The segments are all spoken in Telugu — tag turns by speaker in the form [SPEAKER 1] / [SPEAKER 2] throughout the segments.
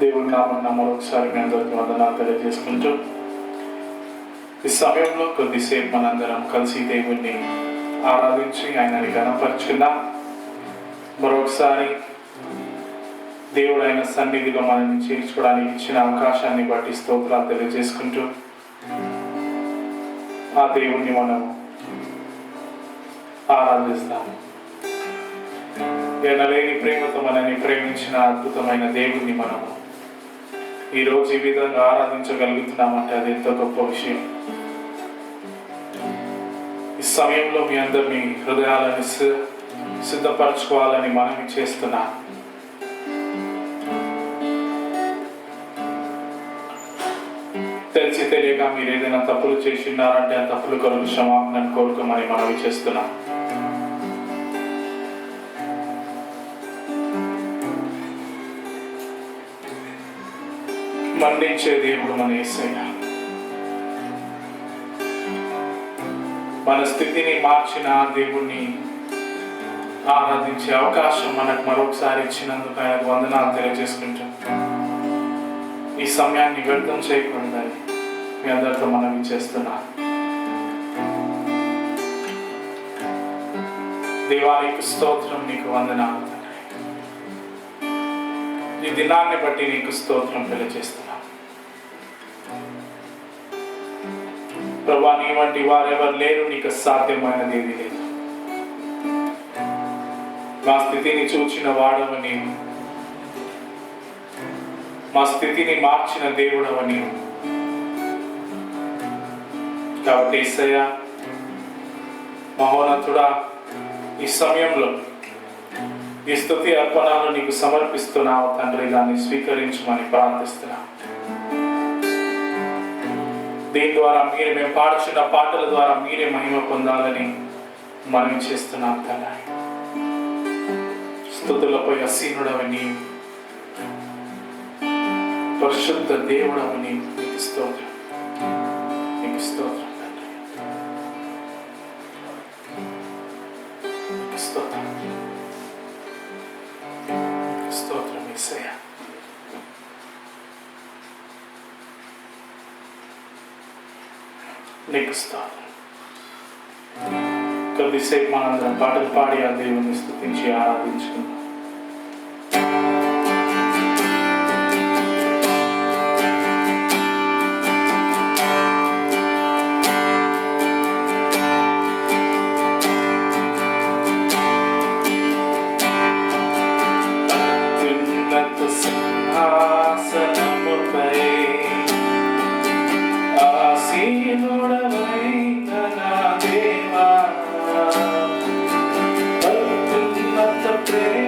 [SPEAKER 1] దేవుని నామమున మరొకసారి మీ అందరికీ వందనాలు తెలియజేసుకుంటూ ఈ సమయంలో కొద్దిసేపు మనందరం కలిసి దేవుణ్ణి ఆరాధించి ఆయనని ఘనపరుచుకుందాం. మరొకసారి దేవుడు ఆయన సన్నిధిలో మనల్ని చేర్చుకోవడానికి ఇచ్చిన అవకాశాన్ని బట్టి స్తోత్రాలు తెలియజేసుకుంటూ ఆ దేవుణ్ణి మనం ఆరాధిస్తాము. ఎనలేని ప్రేమతో మనల్ని ప్రేమించిన అద్భుతమైన దేవుణ్ణి మనము ఈరోజు ఈ విధంగా ఆరాధించగలుగుతున్నామంటే అది ఎంతో గొప్ప విషయం. ఈ సమయంలో మీ అందరినీ హృదయాలను సిద్ధపరచుకోవాలని మనవి చేస్తున్నా. తెలిసి తెలియక మీరు ఏదైనా తప్పులు చేసినారంటే ఆ తప్పులు కొరకు క్షమాపణను కోరుకోమని మనవి చేస్తున్నా. మన్నించే దేవుడు మన యేసయ్య. మన స్థితిని మార్చిన దేవుణ్ణి ఆరాధించే అవకాశం మనకు మరొకసారి ఇచ్చినందుకు ఆయనకు వందనాలు తెలియజేసుకుంటాం. ఈ సమయాన్ని వ్యర్థం చేయకూడదని మీ అందరితో మనవి చేస్తున్నా. దేవానికి స్తోత్రం, నీకు వందనాలు. ఈ దినాన్ని బట్టి నీకు స్తోత్రం తెలియజేస్తున్నా. ప్రభా, నీ వంటి వారెవరు లేరు, నీకు సాధ్యమైనది ఏది లేదు. మా స్థితిని చూచిన వాడవ నీవు, మా స్థితిని మార్చిన దేవుడవ నీవు. కాబట్టి యేసయ్య, మహోన్నతుడా, ఈ సమయంలో ఈ స్తుతి అర్పణలు నీకు సమర్పిస్తున్నావు తండ్రి. దాన్ని స్వీకరించమని ప్రార్థిస్తున్నా. దీని ద్వారా మేము పాడుచున్న పాటల ద్వారా మీరే మహిమ పొందాలని మనం చేస్తున్నాం తండ్రి. స్తుతులపై అసీనుడవ నీవు, పరిశుద్ధ దేవుడవ నీవు. నీకు స్తోత్రం, నీకు స్తోత్రం తండ్రి, నీకు స్తోత్రం, నీకు స్తోత్రం యేసయ్య. నీకు స్తోత్రం. కొద్దిసేపు మనందరం పాటలు పాడి ఆ దేవుని స్తుతించి ఆరాధించుకుందాం. అత్యున్నత సింహాసనముపై ఆసీనుడవైన నా దేవా, అత్యున్నత ప్రేమ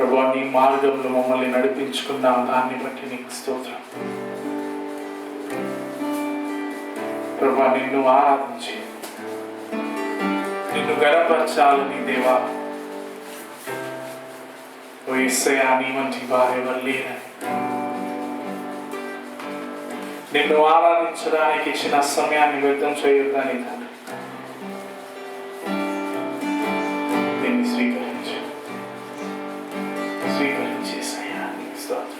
[SPEAKER 1] ప్రభువా, నీ మార్గంలో మమ్మల్ని నడిపించుకున్నావు, దాన్ని బట్టి నీకు స్తోత్రం. ప్రభువా, నిన్ను ఆరాధించి నిన్ను గణపరచాలని దేవా, ఓ యేసయ్యా, నీ వంటి వారు ఎవరు లేరని నిన్ను ఆరాధించడానికి ఇచ్చిన సమయాన్ని వ్యర్థం చేయొద్దని తండ్రి దీన్ని స్వీకరించేసయ్యా, నీకు స్తోత్రం.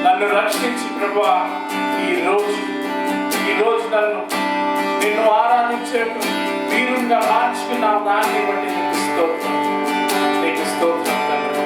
[SPEAKER 1] నన్ను రక్షించి ప్రభువా, ఈ రోజు నన్ను నిన్ను ఆరాధించే వీరుగా మార్చుకున్నావు, దాన్ని బట్టి నీకు స్తోత్రం, నీకు స్తోత్రం తండ్రి.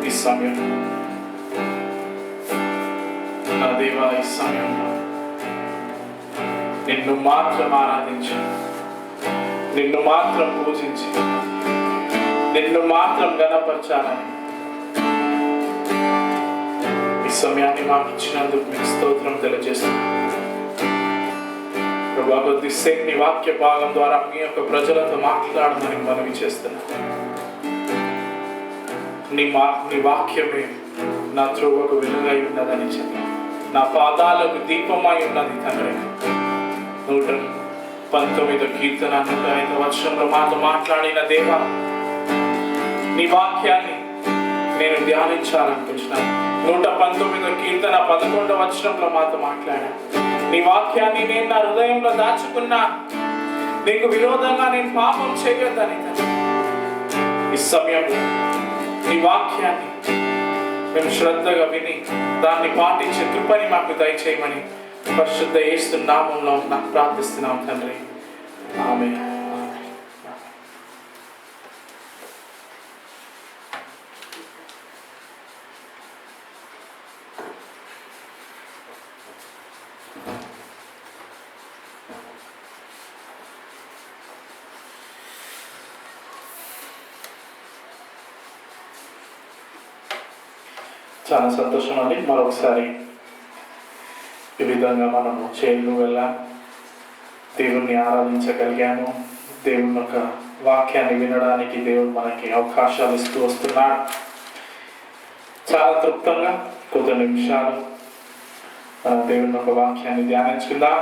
[SPEAKER 1] ఈ సమయంలో నా దేవా, ఈ సమయంలో నిన్ను మాత్రం ఆరాధించి, నిన్ను మాత్రం పూజించి, నిన్ను మాత్రం ఘనపరచాలని ఈ సమయాన్ని మాకు ఇచ్చినందుకు మీకు స్తోత్రం తెలియజేస్తున్నాను. ప్రభా, కొద్దిసేపు నీ వాక్య భాగం ద్వారా మీ యొక్క ప్రజలతో మాట్లాడమని మనవి చేస్తున్నాను. నీ వాక్యమే నా త్రోవకు వెలుగై ఉన్నదని చెప్పి, నా పాదాలకు దీపమై ఉన్నది తండ్రి. 119 కీర్తన 105 వచనంలో మాతో మాట్లాడిన దేవా, నీ వాక్యాన్ని నేను ధ్యానించాలనుకుంటున్నాను. 119 కీర్తన 11 వచనంలో మాతో మాట్లాడా, నీ వాక్యాన్ని నేను నా హృదయంలో దాచుకున్నా, నీకు విరోధంగా నేను పాపం చేయొద్దని. ఈ సమయంలో నీ వాక్యాన్ని మేము శ్రద్ధగా విని దాన్ని పాటించే కృపని మాకు దయచేయమని పరిశుద్ధ యేసు నామములో నాకు ప్రార్థిస్తున్నాం తండ్రి. ఆమేన్. చాలా సంతోషం అండి. మరొకసారి ఈ విధంగా మనము చేయలు వెళ్ళాం, దేవుణ్ణి ఆరాధించగలిగాము. దేవుని యొక్క వాక్యాన్ని వినడానికి దేవుడు మనకి అవకాశాలు ఇస్తూ వస్తున్నాడు. చాలా తృప్తంగా కొద్ది నిమిషాలు దేవుని యొక్క వాక్యాన్ని ధ్యానించుకుందాం.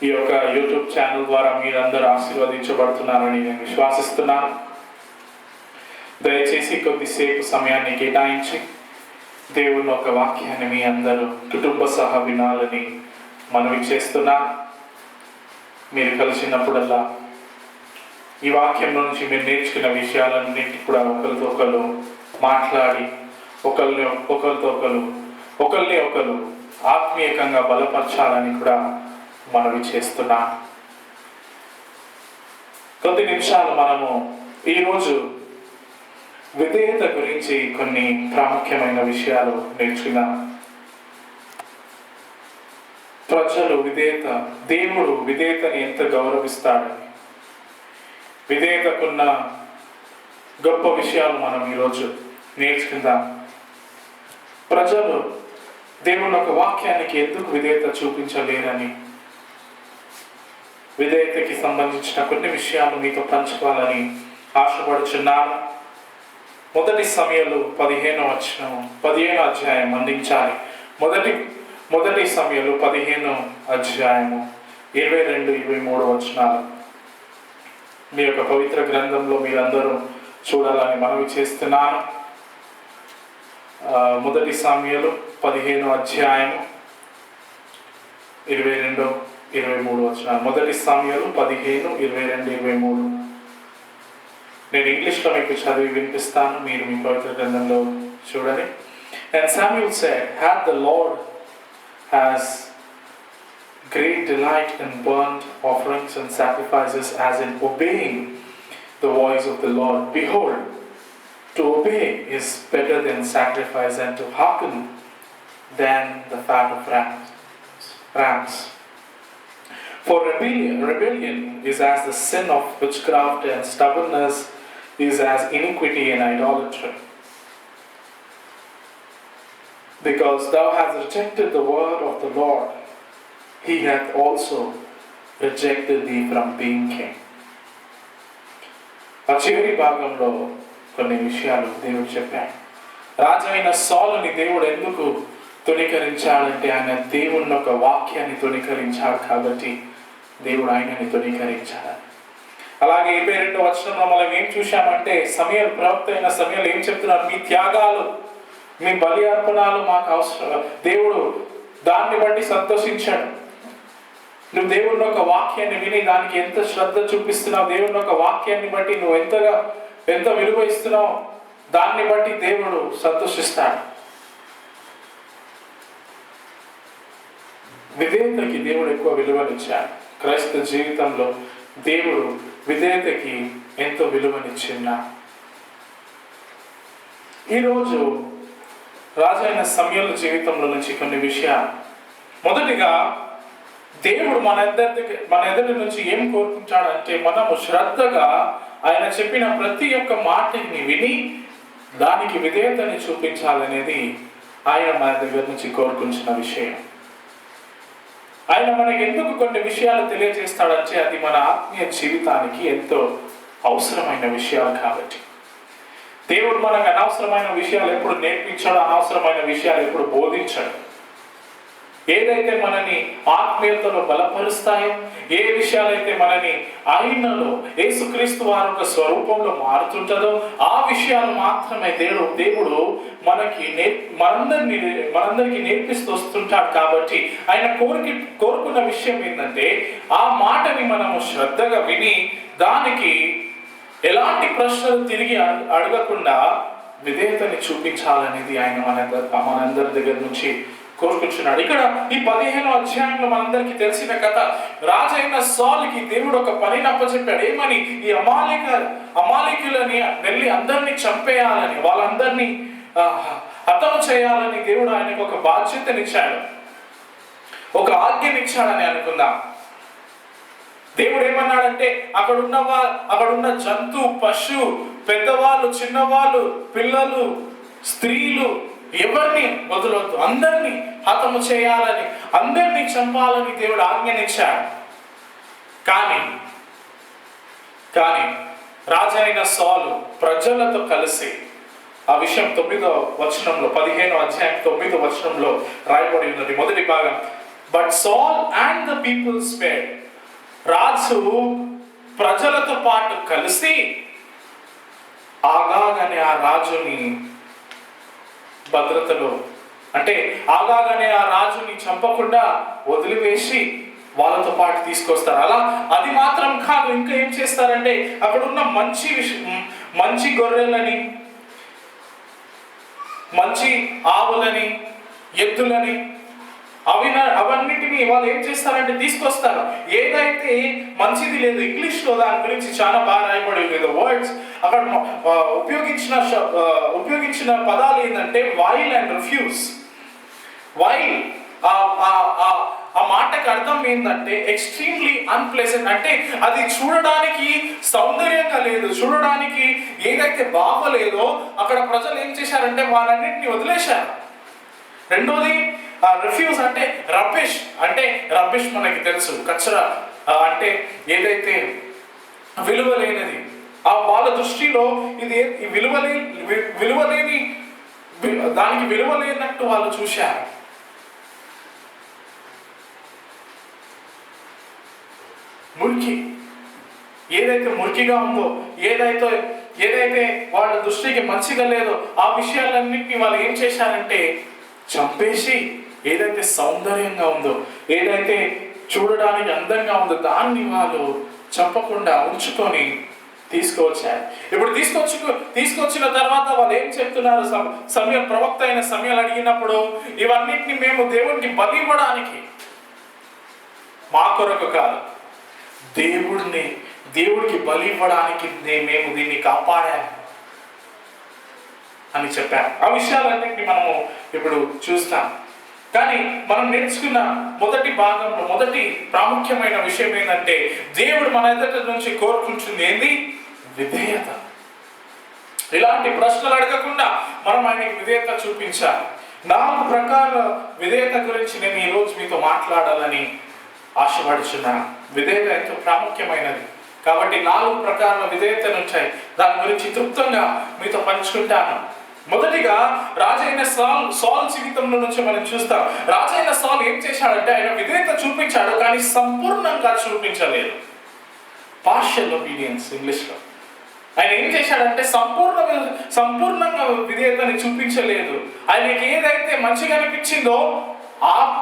[SPEAKER 1] ఈ యొక్క యూట్యూబ్ ఛానల్ ద్వారా మీరందరూ ఆశీర్వదించబడుతున్నారని నేను విశ్వాసిస్తున్నాను. దయచేసి కొద్దిసేపు సమయాన్ని కేటాయించి దేవుని యొక్క వాక్యాన్ని మీ అందరూ కుటుంబ సహా వినాలని మనవి చేస్తున్నా. మీరు కలిసినప్పుడల్లా ఈ వాక్యంలో నుంచి మీరు నేర్చుకున్న విషయాలన్నింటి కూడా ఒకరితో ఒకరు మాట్లాడి ఒకరిని ఒకరు ఆత్మీయంగా బలపరచాలని కూడా మనవి చేస్తున్నా. కొద్ది నిమిషాలు మనము ఈరోజు విధేయత గురించి కొన్ని ప్రాముఖ్యమైన విషయాలు నేర్చుకున్నాం. ప్రజలు దేవుడు విధేయతని ఎంత గౌరవిస్తాడని, విధేయతకున్న గొప్ప విషయాలు మనం ఈరోజు నేర్చుకుందాం. ప్రజలు దేవుని యొక్క వాక్యానికి ఎందుకు విధేయత చూపించలేరని, విధేయతకి సంబంధించిన కొన్ని విషయాలు మీతో పంచుకోవాలని ఆశపడుచున్నాను. మొదటి సమయంలో 15 అధ్యాయం అందించాలి. మొదటి సమయంలో 15 అధ్యాయము 22-23 వచనాలు మీ యొక్క పవిత్ర గ్రంథంలో మీరందరూ చూడాలని మనవి చేస్తున్నాను. మొదటి సమయంలో 15 అధ్యాయము 22-23 వచనాలు. మొదటి సమయంలో 15, 22, 23 నేను ఇంగ్లీష్లో మీకు చదివి వినిపిస్తాను, మీరు మీ పవిత్ర గ్రంథంలో చూడండి. And Samuel said, "Had the Lord has great delight in burnt offerings and sacrifices as in obeying the voice of the Lord. Behold, to obey is better than sacrifice, and to hearken than the fat of rams. For rebellion is as the sin of witchcraft, and stubbornness is as iniquity and idolatry. Because thou hast rejected the word of the Lord, he hath also rejected thee from being king." ఆ చివరి భాగంలో కొన్ని విషయాలు దేవుడు చెప్పాడు. రాజు అయిన సౌలుని దేవుడు ఎందుకు తుణీకరించాడంటే, ఆయన దేవుని యొక్క వాక్యాన్ని తుణీకరించాడు కాబట్టి దేవుడు ఆయనని తుణీకరించాడు. అలాగే 22వ వచనంలో మనం ఏం చూశామంటే, సమయలు ప్రవక్త అయిన సమయలు ఏం చెప్తున్నారు? మీ త్యాగాలు, మీ బలి అర్పణాలు మాకు అవసరం. దేవుడు దాన్ని బట్టి సంతోషించాడు. నువ్వు దేవుని యొక్క వాక్యాన్ని విని దానికి ఎంత శ్రద్ధ చూపిస్తున్నావు, దేవుని యొక్క వాక్యాన్ని బట్టి నువ్వు ఎంత విలువ ఇస్తున్నావు, దాన్ని బట్టి దేవుడు సంతోషిస్తాడు. విధేయతకి దేవుడు ఎక్కువ విలువనిచ్చాడు. క్రైస్తవ జీవితంలో దేవుడు విధేయతకి ఎంతో విలువనిచ్చిందా. ఈరోజు రాజైన సమయల జీవితంలో నుంచి కొన్ని విషయాలు. మొదటిగా, దేవుడు మన ఎదుటి నుంచి ఏం కోరుకుంటాడంటే మనము శ్రద్ధగా ఆయన చెప్పిన ప్రతి ఒక్క మాటని విని దానికి విధేయతని చూపించాలనేది ఆయన మన దగ్గర నుంచి కోరుకుంటున్న విషయం. ఆయన మనకి ఎందుకు కొన్ని విషయాలు తెలియజేస్తాడంటే అది మన ఆత్మీయ జీవితానికి ఎంతో అవసరమైన విషయాలు కాబట్టి. దేవుడు మనకు అనవసరమైన విషయాలు ఎప్పుడు నేర్పించాడు, అనవసరమైన విషయాలు ఎప్పుడు బోధించాడు. ఏదైతే మనని ఆత్మీయతలో బలపరుస్తాయో, ఏ విషయాలైతే మనని ఆయనలో యేసుక్రీస్తు వారి యొక్క స్వరూపంలో మారుతుంటుందో ఆ విషయాలు మాత్రమే దేవుడు మనకి మనందరికీ నేర్పిస్తూ వస్తుంటాడు. కాబట్టి ఆయన కోరుకున్న విషయం ఏంటంటే ఆ మాటని మనము శ్రద్ధగా విని దానికి ఎలాంటి ప్రశ్నలు తిరిగి అడగకుండా విధేయతని చూపించాలనేది ఆయన మనందరి దగ్గర నుంచి కోరుకుంటున్నాడు. ఇక్కడ ఈ 15వ అధ్యాయంలో మనందరికీ తెలిసిన కథ. రాజైన సౌలుకి దేవుడు ఒక పనిని అప్పచెప్పాడు. ఏమని? ఈ అమాలేకీయులని వెళ్ళి అందరినీ చంపేయాలని, వాళ్ళందరినీ హతము చేయాలని దేవుడు ఆయనకు ఒక బాధ్యతనిచ్చాడు, ఒక ఆజ్ఞనిచ్చాడని అనుకుందాం. దేవుడు ఏమన్నాడంటే అక్కడున్న జంతు, పశు, పెద్దవాళ్ళు, చిన్నవాళ్ళు, పిల్లలు, స్త్రీలు ఎవరిని వదలొద్దు, అందరినీ హతము చేయాలని, అందరినీ చంపాలని దేవుడు ఆజ్ఞనిచ్చాడు. కానీ రాజైన సౌలు ప్రజలతో కలిసి ఆ విషయం 9వ వచనంలో 15వ అధ్యాయం 9వ వచనంలో రాయబడి ఉన్నది. మొదటి భాగం. But Saul and the people spared. రాజు ప్రజలతో పాటు కలిసి ఆగాగానే ఆ రాజుని భద్రతలో, అంటే ఆగాగానే ఆ రాజుని చంపకుండా వదిలివేసి వాళ్ళతో పాటు తీసుకొస్తారు. అది మాత్రం కాదు, ఇంకా ఏం చేస్తారంటే అక్కడ ఉన్న మంచి గొర్రెలని, మంచి ఆవులని, ఎద్దులని, అవన్నిటిని వాళ్ళు ఏం చేస్తారంటే తీసుకొస్తారు. ఏదైతే మంచిది లేదు, ఇంగ్లీష్ లో దాని గురించి చాలా బాగా రాయబడి లేదు. వర్డ్స్ అక్కడ ఉపయోగించిన పదాలు ఏంటంటే వైల్ అండ్ రిఫ్యూజ్. వైల్ ఆ మాటకి అర్థం ఏంటంటే ఎక్స్ట్రీమ్లీ అన్ప్లెజెంట్, అంటే అది చూడడానికి సౌందర్యంగా లేదు, చూడడానికి ఏదైతే బాగోలేదో అక్కడ ప్రజలు ఏం చేశారంటే వాళ్ళన్నింటినీ వదిలేశారు. రెండోది రిఫ్యూజ్ అంటే రబ్బిష్. అంటే రబ్బిష్ మనకి తెలుసు, కచరా అంటే ఏదైతే విలువలేనిది. వాళ్ళ దృష్టిలో ఇది విలువలేని దానికి విలువలేనట్టు వాళ్ళు చూశారు. మురికి, ఏదైతే మురికిగా ఉందో, ఏదైతే వాళ్ళ దృష్టికి మంచిగా లేదో ఆ విషయాలన్నింటినీ వాళ్ళు ఏం చేశారంటే చంపేసి, ఏదైతే సౌందర్యంగా ఉందో, ఏదైతే చూడడానికి అందంగా ఉందో దాన్ని వాళ్ళు చంపకుండా ఉంచుకొని తీసుకువచ్చారు. ఇప్పుడు తీసుకొచ్చిన తర్వాత వాళ్ళు ఏం చెప్తున్నారు? ప్రవక్త అయిన సమయాలు అడిగినప్పుడు ఇవన్నిటిని మేము దేవుడికి బలి ఇవ్వడానికి, మా కొరకు కాదు, దేవుడికి బలి ఇవ్వడానికి మేము దీన్ని కాపాడాము అని చెప్పారు. ఆ విషయాలన్నింటినీ మనము ఇప్పుడు చూస్తాం. కానీ మనం నేర్చుకున్న మొదటి భాగంలో మొదటి ప్రాముఖ్యమైన విషయం ఏంటంటే దేవుడు మన ఎదుటి నుంచి కోరుకుంటుంది ఏంది? విధేయత. ఇలాంటి ప్రశ్నలు అడగకుండా మనం ఆయనకి విధేయత చూపించాలి. 4 ప్రకారాల విధేయత గురించి నేను ఈరోజు మీతో మాట్లాడాలని ఆశపడుచున్నాను. విధేయత ఎంతో ప్రాముఖ్యమైనది కాబట్టి 4 ప్రకారాల విధేయతలు ఉంటాయి. దాని గురించి తృప్తంగా మీతో పంచుకుంటాను. మొదటిగా రాజైన సౌలు జీవితంలో నుంచి మనం చూస్తాం. రాజైన సౌలు ఏం చేశాడంటే ఆయన విధేయత చూపించాడు, కానీ సంపూర్ణంగా చూపించలేదు. పార్షియల్ ఒబీడియన్స్ ఇంగ్లీష్లో. ఆయన ఏం చేశాడంటే సంపూర్ణంగా విధేయతని చూపించలేదు. ఆయనకి ఏదైతే మంచిగా అనిపించిందో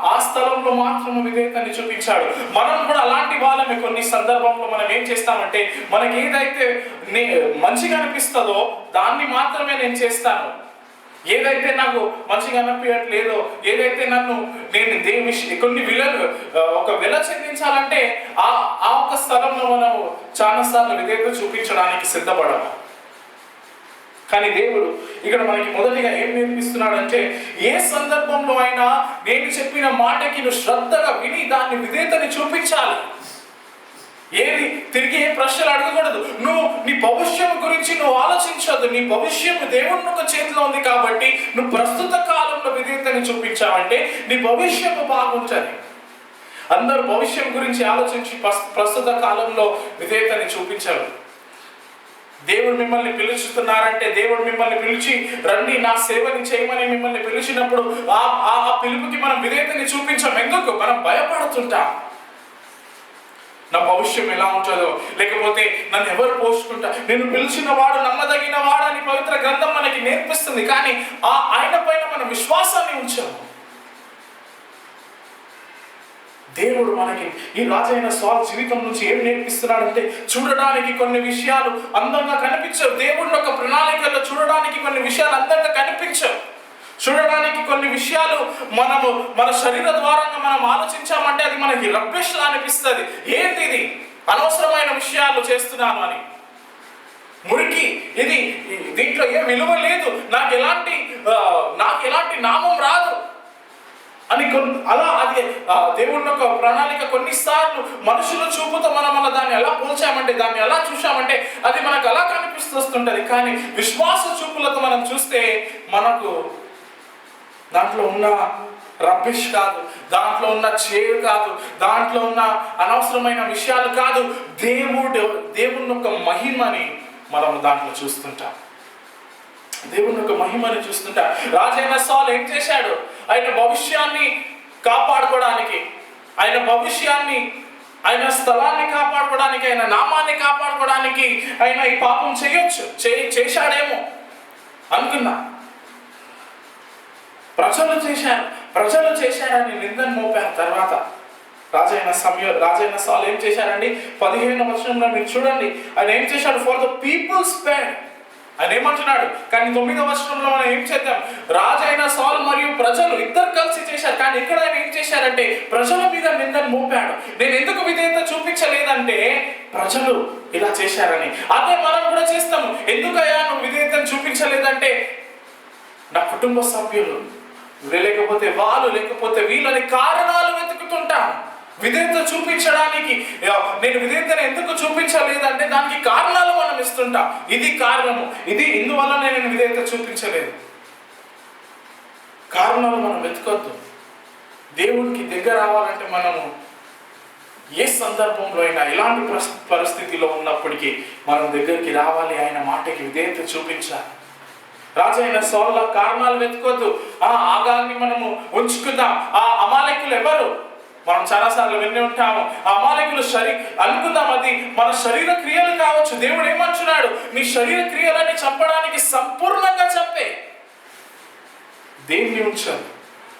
[SPEAKER 1] ఆ స్థలంలో మాత్రం విధేయతని చూపించాడు. మనం కూడా అలాంటి వాళ్ళమే. కొన్ని సందర్భంలో మనం ఏం చేస్తామంటే మనకి ఏదైతే మంచిగా అనిపిస్తుందో దాన్ని మాత్రమే నేను చేస్తాను. ఏదైతే నాకు మంచిగా అనిపించట్లేదో, ఏదైతే నేను కొన్ని ఒక విల చెల్లించాలంటే ఆ ఒక స్థలంలో మనం చాలా సార్లు విధేయత చూపించడానికి సిద్ధపడము. కానీ దేవుడు ఇక్కడ మనకి మొదటిగా ఏం నేర్పిస్తున్నాడంటే, ఏ సందర్భంలో అయినా నేను చెప్పిన మాటకి నువ్వు శ్రద్ధగా విని దాన్ని విధేయతని చూపించాలి. ఏది తిరిగి ఏ ప్రశ్నలు అడగకూడదు. నువ్వు నీ భవిష్యత్తు గురించి నువ్వు ఆలోచించవద్దు. నీ భవిష్యత్తు దేవుని యొక్క చేతిలో ఉంది కాబట్టి నువ్వు ప్రస్తుత కాలంలో విధేయతని చూపించావంటే నీ భవిష్యత్తు బాగుంటుంది. అందరూ భవిష్యం గురించి ఆలోచించి ప్రస్తుత కాలంలో విధేయతని చూపించారు. దేవుడు మిమ్మల్ని పిలుస్తున్నారంటే, దేవుడు మిమ్మల్ని పిలిచి రండి నా సేవని చేయమని మిమ్మల్ని పిలిచినప్పుడు ఆ పిలుపుకి మనం విధేయతని చూపించాం. ఎందుకు? మనం భయపడుతుంటాం. నా భవిష్యం ఎలా ఉంటుందో, లేకపోతే నన్ను ఎవరు పోషుకుంటా, నేను పిలిచిన వాడు నమ్మదగిన వాడు అని పవిత్ర గ్రంథం మనకి నేర్పిస్తుంది. కానీ ఆయన పైన మన విశ్వాసాన్ని ఉంచాము. దేవుడు మనకి ఈ రాజైన సౌలు జీవితం నుంచి ఏం నేర్పిస్తున్నాడంటే, చూడడానికి కొన్ని విషయాలు అందంగా కనిపించవు. దేవుడి యొక్క ప్రణాళికల్లో చూడడానికి కొన్ని విషయాలు అందంగా కనిపించవు. చూడడానికి కొన్ని విషయాలు మనము మన శరీర ద్వారంగా మనం ఆలోచించామంటే అది మనకి రబ్బిష్లా అనిపిస్తుంది. ఏంటి ఇది, అనవసరమైన విషయాలు చేస్తున్నాను అని, మురికి, ఇది దీంట్లో ఏ విలువ లేదు, నాకు ఎలాంటి నామం రాదు అని అలా అది దేవుని యొక్క ప్రణాళిక కొన్నిసార్లు మనుషుల చూపుతో మనం దాన్ని ఎలా పోల్చామంటే, దాన్ని ఎలా చూసామంటే అది మనకు అలా కనిపిస్తుంటుంది. కానీ విశ్వాస చూపులతో మనం చూస్తే మనకు దాంట్లో ఉన్న రబ్బిష్ కాదు, దాంట్లో ఉన్న చేదు కాదు, దాంట్లో ఉన్న అనవసరమైన విషయాలు కాదు, దేవుని యొక్క మహిమని మనం దాంట్లో చూస్తుంటాం. దేవుని యొక్క మహిమని చూస్తుంటా. రాజైన సౌలు ఏం చేశాడు? ఆయన భవిష్యాన్ని కాపాడుకోవడానికి, ఆయన స్థలాన్ని కాపాడుకోవడానికి, ఆయన నామాన్ని కాపాడుకోవడానికి ఆయన ఈ పాపం చేశాడేమో అనుకున్నా. ప్రజలు చేశారని నిందను మోపారు. తర్వాత రాజైన సౌలు ఏం చేశారండి? 15వ వచనంలో మీరు చూడండి, ఆయన ఏం చేశాడు? ఫర్ ద పీపుల్స్ స్పేర్ ఆయన ఏమంటున్నాడు. కానీ 9వ వచనంలో మనం ఏం చేద్దాం? రాజైన సౌలు మరియు ప్రజలు ఇద్దరు కలిసి చేశారు. కానీ ఇక్కడ ఆయన ఏం చేశారంటే ప్రజల మీద నిందను మోపాడు. నేను ఎందుకు విధేయత చూపించలేదంటే ప్రజలు ఇలా చేశారని. అదే మనం కూడా చేస్తాము. ఎందుకయ్యా నువ్వు విధేయతను చూపించలేదంటే నా కుటుంబ సభ్యులు లేకపోతే వాళ్ళు లేకపోతే వీళ్ళని కారణాలు వెతుకుతుంటాను. విధేయత చూపించడానికి నేను విధేయతను ఎందుకు చూపించలేదంటే దానికి కారణాలు మనం ఇస్తుంటాం. ఇది కారణము, ఇందువల్ల నేను విధేయత చూపించలేదు. కారణాలు మనం వెతుకొద్దు. దేవునికి దగ్గర రావాలంటే మనము ఏ సందర్భంలో అయినా ఎలాంటి పరిస్థితిలో ఉన్నప్పటికీ మనం దగ్గరికి రావాలి. ఆయన మాటకి విధేయత చూపించాలి. రాజైన సౌలు కారణాలు వెతుకోద్దు. ఆగాన్ని మనము ఉంచుకుందాం. ఆ అమాలేకులు ఎవరు? మనం చాలాసార్లు విని ఉంటాము. ఆ అమాలేకులు అనుకుందాం అది మన శరీర క్రియలు కావచ్చు. దేవుడు ఏమంటున్నాడు? నీ శరీర క్రియలని చంపడానికి సంపూర్ణంగా చంపే. దేవుని ఉంచాలి.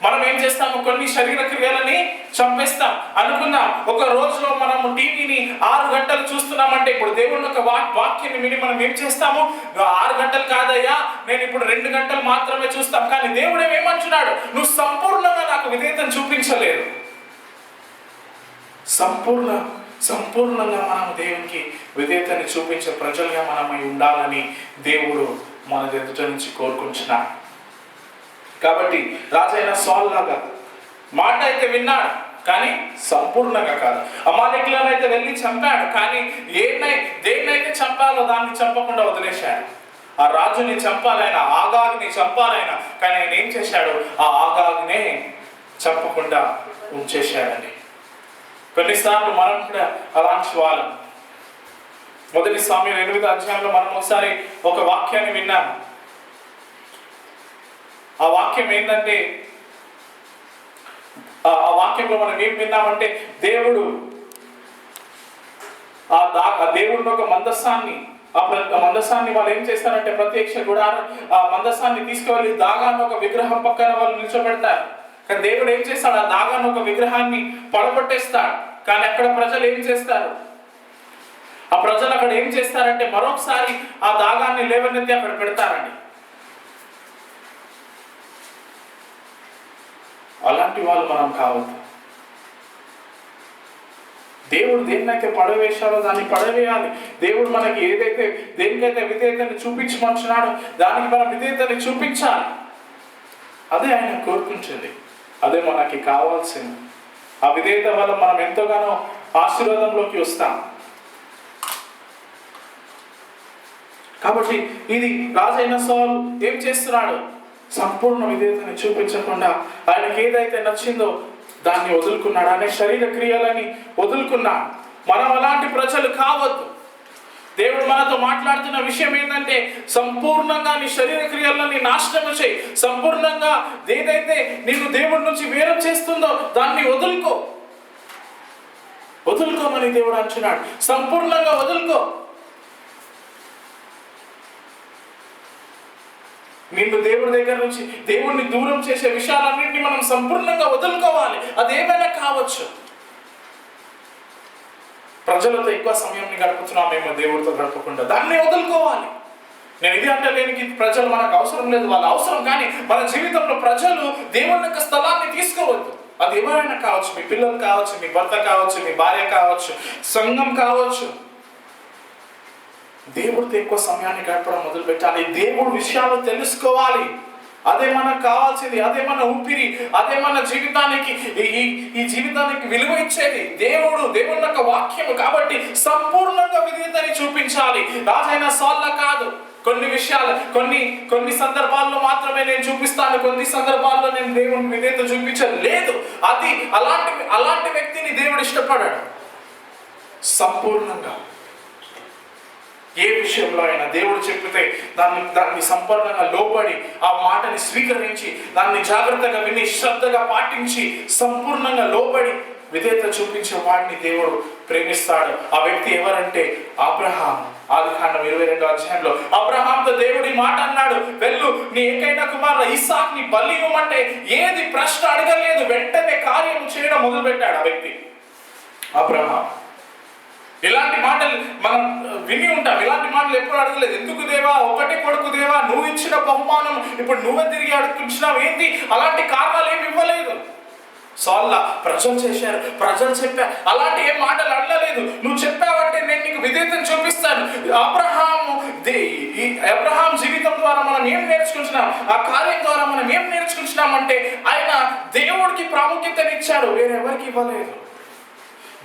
[SPEAKER 1] మనం ఏం చేస్తాము? కొన్ని శరీర క్రియలని చంపేస్తాం. అనుకుందాం ఒక రోజులో మనము టీవీని 6 గంటలు చూస్తున్నామంటే ఇప్పుడు దేవుని యొక్క వాక్యాన్ని విని మనం ఏం చేస్తాము? 6 గంటలు కాదయ్యా, నేను ఇప్పుడు 2 గంటలు మాత్రమే చూస్తాం. కానీ దేవుడు ఏమంటున్నాడు? నువ్వు సంపూర్ణంగా నాకు విధేయతను చూపించలేదు. సంపూర్ణంగా మనం దేవునికి విధేయతని చూపించే ప్రజలుగా మనమై ఉండాలని దేవుడు మన ఎదుట నుంచి కోరుకుంటున్నాడు. కాబట్టి రాజైన సౌలు లాగా మాట అయితే విన్నాడు, కానీ సంపూర్ణంగా కాదు. అమాలేకులను అయితే వెళ్ళి చంపాడు, కానీ దేన్నైతే చంపాలో దాన్ని చంపకుండా వదిలేశాడు. ఆ రాజుని చంపాలైనా, ఆగాగ్ని చంపాలైనా, కానీ ఆయన ఏం చేశాడు? ఆ ఆగాగ్నే చంపకుండా ఉంచేశాడండి. కొన్నిసార్లు మనం కూడా అలాంటి వాళ్ళం. 1 సామ్యూయలు 8వ అధ్యాయంలో మనం ఒకసారి ఒక వాక్యాన్ని విన్నాము. ఆ వాక్యం ఏంటంటే, ఆ వాక్యంలో మనం ఏం విన్నామంటే దేవుడు దేవుడిని ఒక మందసాన్ని వాళ్ళు ఏం చేస్తారంటే ప్రత్యక్ష గుడారం ఆ మందసాన్ని తీసుకువెళ్ళి దాగాన్ని ఒక విగ్రహం పక్కన వాళ్ళు నిల్చోబెడతారు. కానీ దేవుడు ఏం చేస్తాడు? ఆ దాగాన్ని ఒక విగ్రహాన్ని పడగొట్టేస్తాడు. కానీ అక్కడ ప్రజలు ఏం చేస్తారు? ఆ ప్రజలు అక్కడ ఏం చేస్తారంటే మరొకసారి ఆ దాగాన్ని లేవనెత్తి అక్కడ పెడతారండి. అలాంటి వాళ్ళు మనం కావద్దు. దేవుడు దేన్నైతే పడవేశాడో దాన్ని పడవేయాలి. దేవుడు మనకి ఏదైతే దేనికైతే విధేయతని చూపించమంటున్నాడో దానికి మనం విధేయతని చూపించాలి. అదే ఆయన కోరుకుంటుంది, అదే మనకి కావాల్సింది. ఆ విధేయత వల్ల మనం ఎంతగానో ఆశీర్వాదంలోకి వస్తాం. కాబట్టి ఇది రాజైన సౌలు ఏం చేస్తున్నాడు? సంపూర్ణ విధేయతని చూపించకుండా ఆయనకి ఏదైతే నచ్చిందో దాన్ని వదులుకున్నాడు. అనే శరీర క్రియలని వదులుకున్నాడు. మనం అలాంటి ప్రజలు కావద్దు. దేవుడు మనతో మాట్లాడుతున్న విషయం ఏంటంటే, సంపూర్ణంగా నీ శరీర క్రియలని నాశనం చేయి. సంపూర్ణంగా ఏదైతే నిన్ను దేవుడి నుంచి వేరు చేస్తుందో దాన్ని వదులుకోమని దేవుడు అంటున్నాడు. సంపూర్ణంగా వదులుకో. నిన్ను దేవుడి దగ్గర నుంచి దేవుడిని దూరం చేసే విషయాలన్నింటినీ మనం సంపూర్ణంగా వదులుకోవాలి. అదేమైనా కావచ్చు. ప్రజలతో ఎక్కువ సమయం గడుపుతున్నామేమో దేవుడితో గడపకుండా, దాన్ని వదులుకోవాలి. నేను ఇది అంటే లేనికి ప్రజలు మనకు అవసరం లేదు, వాళ్ళు అవసరం. కానీ మన జీవితంలో ప్రజలు దేవుని యొక్క స్థలాన్ని తీసుకోవద్దు. అది ఎవరైనా కావచ్చు, మీ పిల్లలు కావచ్చు, మీ భర్త కావచ్చు, మీ భార్య కావచ్చు, సంఘం కావచ్చు. దేవుడితో ఎక్కువ సమయాన్ని గడపడం మొదలు పెట్టాలి. దేవుడి విషయాలు తెలుసుకోవాలి. అదే మనకు కావాల్సింది, అదే మన ఊపిరి, అదే మన జీవితానికి ఈ జీవితానికి విలువ ఇచ్చేది దేవుని యొక్క వాక్యము. కాబట్టి సంపూర్ణంగా విధేయతని చూపించాలి. రాజైన సౌలు కాదు. కొన్ని విషయాలు కొన్ని సందర్భాల్లో మాత్రమే నేను చూపిస్తాను, కొన్ని సందర్భాల్లో నేను దేవుని విధేయత చూపించను లేదు. అది అలాంటి వ్యక్తిని దేవుడు ఇష్టపడాడు. సంపూర్ణంగా ఏ విషయంలో అయినా దేవుడు చెప్పితే దాన్ని సంపూర్ణంగా లోబడి ఆ మాటని స్వీకరించి దాన్ని జాగ్రత్తగా విని శ్రద్ధగా పాటించి సంపూర్ణంగా లోబడి విధేయత చూపించే వాడిని దేవుడు ప్రేమిస్తాడు. ఆ వ్యక్తి ఎవరంటే అబ్రహాం. ఆదికాండం 22వ అధ్యాయంలో అబ్రహాంతో దేవుడి మాట అన్నాడు, వెళ్ళు, నీ ఏకైన కుమారుడు ఇస్సాకుని బలి ఇవ్వమంటే ఏది ప్రశ్న అడగలేదు, వెంటనే కార్యం చేయడం మొదలు పెట్టాడు ఆ వ్యక్తి అబ్రహాం. ఇలాంటి మాటలు మనం విని ఉంటాం. ఇలాంటి మాటలు ఎప్పుడు అడగలేదు. ఎందుకు దేవా, ఒకటే కొడుకు దేవా, నువ్వు ఇచ్చిన బహుమానం ఇప్పుడు నువ్వే తిరిగి అడుగుతున్నావు ఏంటి? అలాంటి కారణాలు ఏమి ఇవ్వలేదు. సౌలు ప్రజలు చేశారు, ప్రజలు చెప్పారు, అలాంటి ఏం మాటలు అడగలేదు. నువ్వు చెప్పావంటే నేను నీకు విధేయతను చూపిస్తాను. అబ్రహాం జీవితం ద్వారా మనం ఏం నేర్చుకుంటున్నాం, ఆ కార్యం ద్వారా మనం ఏం నేర్చుకుంటున్నాం అంటే ఆయన దేవుడికి ప్రాముఖ్యతనిచ్చాడు, వేరెవరికి ఇవ్వలేదు.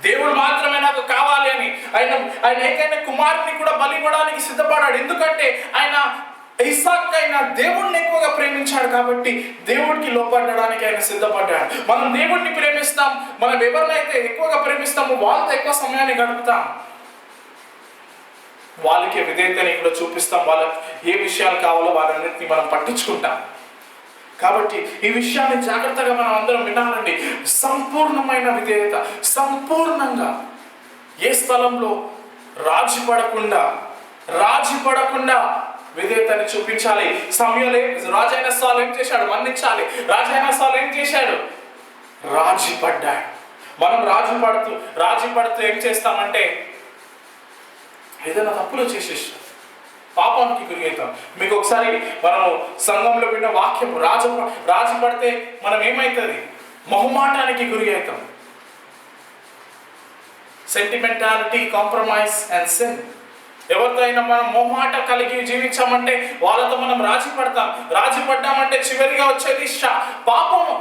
[SPEAKER 1] దేవుడు మాత్రమే నాకు కావాలి అని ఆయన ఏకైనా కుమారుని కూడా బలి ఇవ్వడానికి సిద్ధపడాడు. ఎందుకంటే ఆయన ఇస్సాకు అయినా దేవుడిని ఎక్కువగా ప్రేమించాడు కాబట్టి దేవుడికి లోపడడానికి ఆయన సిద్ధపడ్డాడు. మనం దేవుడిని ప్రేమిస్తాం, మనం ఎవరినైతే ఎక్కువగా ప్రేమిస్తామో వాళ్ళతో ఎక్కువ సమయాన్ని గడుపుతాం, వాళ్ళకి విధేయతని కూడా చూపిస్తాం. వాళ్ళకి ఏ విషయాలు కావాలో వాళ్ళన్నింటినీ మనం పట్టించుకుంటాం. కాబట్టి ఈ విషయాన్ని జాగ్రత్తగా మనం అందరం వినాలండి. సంపూర్ణమైన విధేయత, సంపూర్ణంగా ఏ స్థలంలో రాజీ పడకుండా విధేయతని చూపించాలి. రాజైన సౌలు ఏం చేశాడు? మన్నించాలి. రాజైన సౌలు ఏం చేశాడు? రాజీ పడ్డాడు. మనం రాజీ పడుతూ ఏం చేస్తామంటే ఏదైనా తప్పులు చేసేస్తాం, పాపానికి గురి అవుతాం. మీకు ఒకసారి మనం సంఘంలో విన్న వాక్యం, రాజీ పడితే మనం ఏమవుతుంది? మొహమాటానికి గురి అవుతాం. Sentimentality, compromise and sin. ఎవరితో అయినా మనం మొహమాట కలిగి జీవించామంటే వాళ్ళతో మనం రాజీ పడ్డామంటే చివరిగా వచ్చేది పాపము.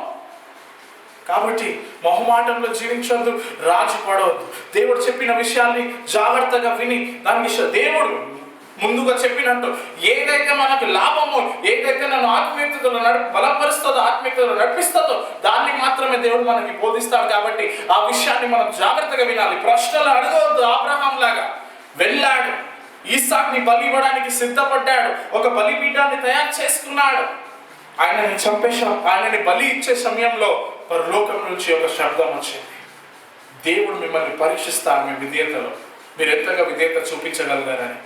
[SPEAKER 1] కాబట్టి మొహమాటంలో జీవించవద్దు, రాజీ పడవద్దు. దేవుడు చెప్పిన విషయాల్ని జాగ్రత్తగా విని దాన్ని దేవుడు ముందుగా చెప్పినట్టు ఏదైతే మనకు లాభమో, ఏదైతే నన్ను ఆత్మీయతలో బలపరుస్తుందో, ఆత్మీయతలో నడిపిస్తుందో దాన్ని మాత్రమే దేవుడు మనకి బోధిస్తాడు. కాబట్టి ఆ విషయాన్ని మనం జాగ్రత్తగా వినాలి. ప్రశ్నలు అడగవద్దు. అబ్రహాం లాగా వెళ్ళాడు, ఇస్సాకుని బలి ఇవ్వడానికి సిద్ధపడ్డాడు, ఒక బలిపీఠాన్ని తయారు చేసుకున్నాడు. ఆయనని బలి ఇచ్చే సమయంలో పరలోకం నుంచి ఒక శబ్దం వచ్చింది, దేవుడు మిమ్మల్ని పరీక్షిస్తారు మీ విధేయతలో, మీరు ఎంతగా విధేయత చూపించగలగారని.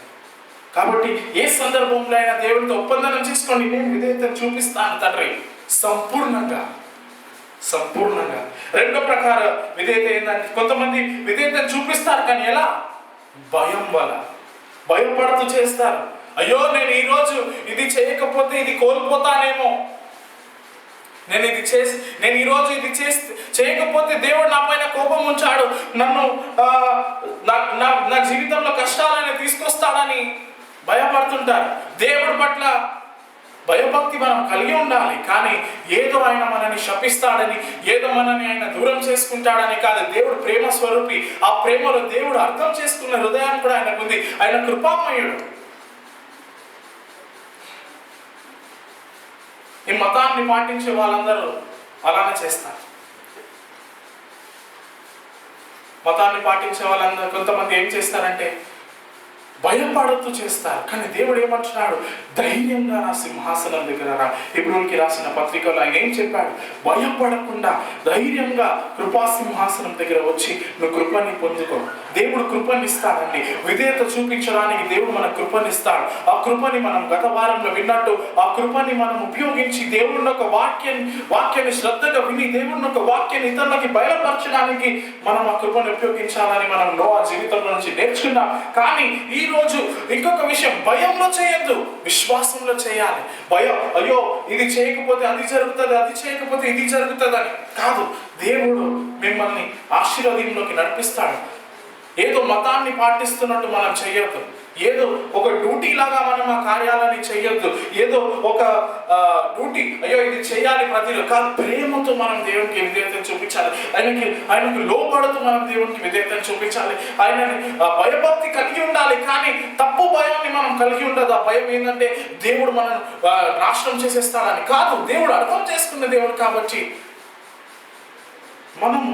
[SPEAKER 1] కాబట్టి ఏ సందర్భంలో అయినా దేవుడితో ఒప్పందం చేసుకోండి, నేను విధేయతను చూపిస్తాను తండ్రి, సంపూర్ణంగా. రెండో ప్రకార విధేయత ఏంటంటే, కొంతమంది విధేయతను చూపిస్తారు కానీ ఎలా? భయం వల్ల, భయపడుతూ చేస్తారు. అయ్యో నేను ఈరోజు ఇది చేయకపోతే ఇది కోల్పోతానేమో, నేను ఈరోజు ఇది చేయకపోతే దేవుడు నా పైన కోపం ఉంచాడు, నన్ను నా జీవితంలో కష్టాలని తీసుకొస్తాడని భయపడుతుంటారు. దేవుడి పట్ల భయభక్తి మనం కలిగి ఉండాలి, కానీ ఏదో ఆయన మనని శపిస్తాడని, ఏదో మనని ఆయన దూరం చేసుకుంటాడని కాదు. దేవుడు ప్రేమ స్వరూపి. ఆ ప్రేమలో దేవుడు అర్థం చేసుకున్న హృదయాన్ని కూడా ఆయనకుంది. ఆయన కృపామయుడు. ఈ మతాన్ని పాటించే వాళ్ళందరూ అలానే చేస్తారు. మతాన్ని పాటించే వాళ్ళందరూ కొంతమంది ఏం చేస్తారంటే భయపడుతూ చేస్తారు. కానీ దేవుడు ఏమంటున్నాడు? ధైర్యంగా నా సింహాసనం దగ్గర రా. హెబ్రోనుకి రాసిన పత్రికలో ఆయన ఏం చెప్పాడు? భయపడకుండా ధైర్యంగా కృపా సింహాసనం దగ్గర వచ్చి నువ్వు కృపని పొందుకో. దేవుడు కృపని ఇస్తాడండి. విధేయత చూపించడానికి దేవుడు మన కృపని ఇస్తాడు. ఆ కృపని మనం గత వారంలో విన్నట్టు ఆ కృపని మనం ఉపయోగించి దేవుడిని ఒక వాక్యాన్ని శ్రద్ధగా విని దేవుడిని ఒక వాక్యాన్ని ఇతరులకి బయలుపరచడానికి మనం ఆ కృపని ఉపయోగించాలని మనం నోవా జీవితంలో నుంచి నేర్చుకున్నాం. కానీ ఈ రోజు ఇంకొక విషయం, భయంలో చేయొద్దు, విశ్వాసంలో చేయాలి. భయం, అయ్యో ఇది చేయకపోతే అది జరుగుతుంది, అది చేయకపోతే ఇది జరుగుతుంది అని కాదు. దేవుడు మిమ్మల్ని ఆశీర్వాదంలోకి నడిపిస్తాడు. ఏదో మతాన్ని పాటిస్తున్నట్టు మనం చేయొద్దు. ఏదో ఒక డ్యూటీ లాగా మనం ఆ కార్యాలని చేయొద్దు. ఏదో ఒక డ్యూటీ, అయ్యో ఇది చేయాలి ప్రతిలో కాదు. ప్రేమతో మనం దేవునికి విధేయతను చూపించాలి. ఆయనకు లోపడుతూ మనం దేవునికి విధేయతను చూపించాలి. ఆయనని భయభక్తి కలిగి ఉండాలి. కానీ తప్పు భయాన్ని మనం కలిగి ఉండదు. ఆ భయం ఏంటంటే దేవుడు మనం నాశనం చేసేస్తాడని కాదు. దేవుడు అర్థం చేసుకున్న దేవుడు కాబట్టి మనము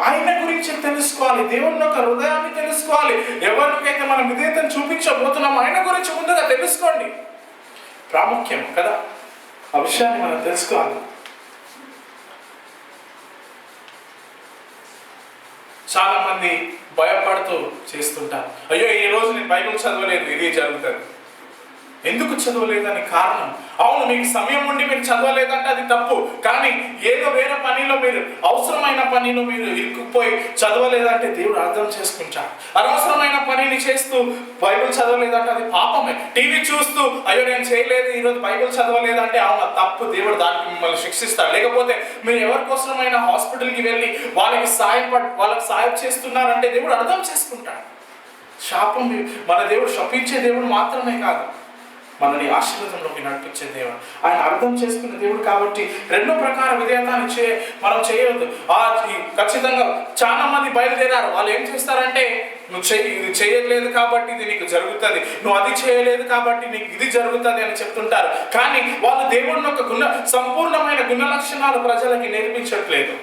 [SPEAKER 1] ఆయన గురించి తెలుసుకోవాలి. దేవుని యొక్క హృదయాన్ని తెలుసుకోవాలి. ఎవరికైతే మనం విధేయతను చూపించబోతున్నాం ఆయన గురించి ముందుగా తెలుసుకోండి. ప్రాముఖ్యం కదా, ఆ విషయాన్ని మనం తెలుసుకోవాలి. చాలా మంది భయపడుతూ చేస్తుంటారు. అయ్యో ఈ రోజు నేను బైబిల్ చదవలేదు, ఇది జరుగుతుంది. ఎందుకు చదవలేదని కారణం, అవును మీకు సమయం ఉండి మీరు చదవలేదంటే అది తప్పు. కానీ ఏదో వేరే పనిలో మీరు అవసరమైన పనిలో మీరు ఇరుక్కుపోయి చదవలేదంటే దేవుడు అర్థం చేసుకుంటాడు. అనవసరమైన పనిని చేస్తూ బైబిల్ చదవలేదంటే అది పాపమే. టీవీ చూస్తూ అయ్యో నేను చేయలేదు ఈరోజు బైబిల్ చదవలేదంటే అవును తప్పు, దేవుడు దానికి మిమ్మల్ని శిక్షిస్తాడు. లేకపోతే మీరు ఎవరికోసమైనా హాస్పిటల్కి వెళ్ళి వాళ్ళకి సాయం చేస్తున్నారంటే దేవుడు అర్థం చేసుకుంటాడు. శాపం మన దేవుడు శపించే దేవుడు మాత్రమే కాదు, మనని ఆశీర్వాదంలోకి నడిపించే దేవుడు. ఆయన అర్థం చేసుకున్న దేవుడు కాబట్టి రెండో ప్రకార విధేయతాన్ని మనం చేయవద్దు. ఖచ్చితంగా చాలా మంది బయలుదేరారు. వాళ్ళు ఏం చేస్తారంటే నువ్వు ఇది చేయలేదు కాబట్టి ఇది నీకు జరుగుతుంది, నువ్వు అది చేయలేదు కాబట్టి నీకు ఇది జరుగుతుంది అని చెప్తుంటారు. కానీ వాళ్ళు దేవుడిని ఒక సంపూర్ణమైన గుణ లక్షణాలు ప్రజలకి నేర్పించట్లేదు.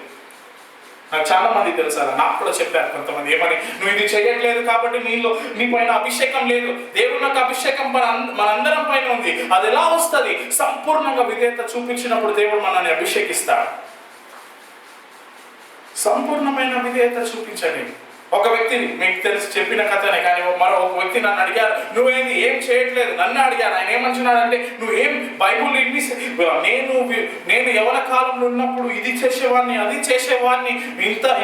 [SPEAKER 1] నాకు చాలా మంది తెలుసా, నాకు కూడా చెప్పారు కొంతమంది ఏమని, నువ్వు ఇది చేయట్లేదు కాబట్టి నీ పైన అభిషేకం లేదు. దేవుని యొక్క అభిషేకం మనందరం పైన ఉంది. అది ఎలా వస్తుంది? సంపూర్ణంగా విధేయత చూపించినప్పుడు దేవుడు మనల్ని అభిషేకిస్తాడు. సంపూర్ణమైన విధేయత చూపించండి. ఒక వ్యక్తి మీకు తెలిసి చెప్పిన కథనే, కానీ మరో ఒక వ్యక్తి నన్ను అడిగారు, నువ్వేంది ఏం చేయట్లేదు, నన్ను అడిగారు. ఆయన ఏమంటున్నాడంటే నువ్వేం బైబుల్ నేను యవన కాలంలో ఉన్నప్పుడు ఇది చేసేవాడిని అది చేసేవాడిని,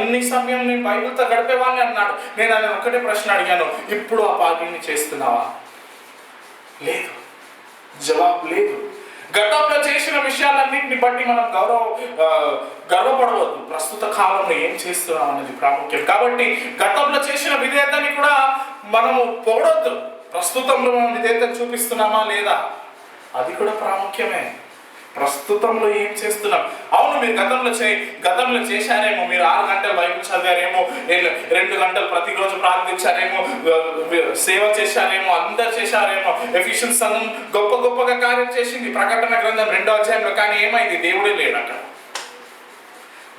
[SPEAKER 1] ఇన్ని సమయం నేను బైబుల్తో గడిపేవాడిని అన్నాడు. నేను ఆయన ఒకటే ప్రశ్న అడిగాను, ఇప్పుడు ఆ పార్టీని చేస్తున్నావా? లేదు, జవాబు లేదు. గతంలో చేసిన విషయాలన్నింటిని బట్టి మనం గర్వపడవద్దు. ప్రస్తుత కాలంలో ఏం చేస్తున్నాం అనేది ప్రాముఖ్యం. కాబట్టి గతంలో చేసిన విధేయతని కూడా మనము పొగడొద్దు. ప్రస్తుతంలో మనం విధేయతను చూపిస్తున్నామా లేదా అది కూడా ప్రాముఖ్యమే. ప్రస్తుతంలో ఏం చేస్తున్నాం? అవును మీరు గతంలో చేశారేమో, మీరు 6 గంటలు బైబిల్ చదివారేమో, 2 గంటలు ప్రతిరోజు ప్రార్థించారేమో, సేవ చేశారేమో, అందరు చేశారేమో. ఎఫెసీయుల సంఘం గొప్పగా కార్యం చేసింది ప్రకటన గ్రంథం 2వ అధ్యాయంలో. కానీ ఏమైంది? దేవుడే లేడు అక్కడ.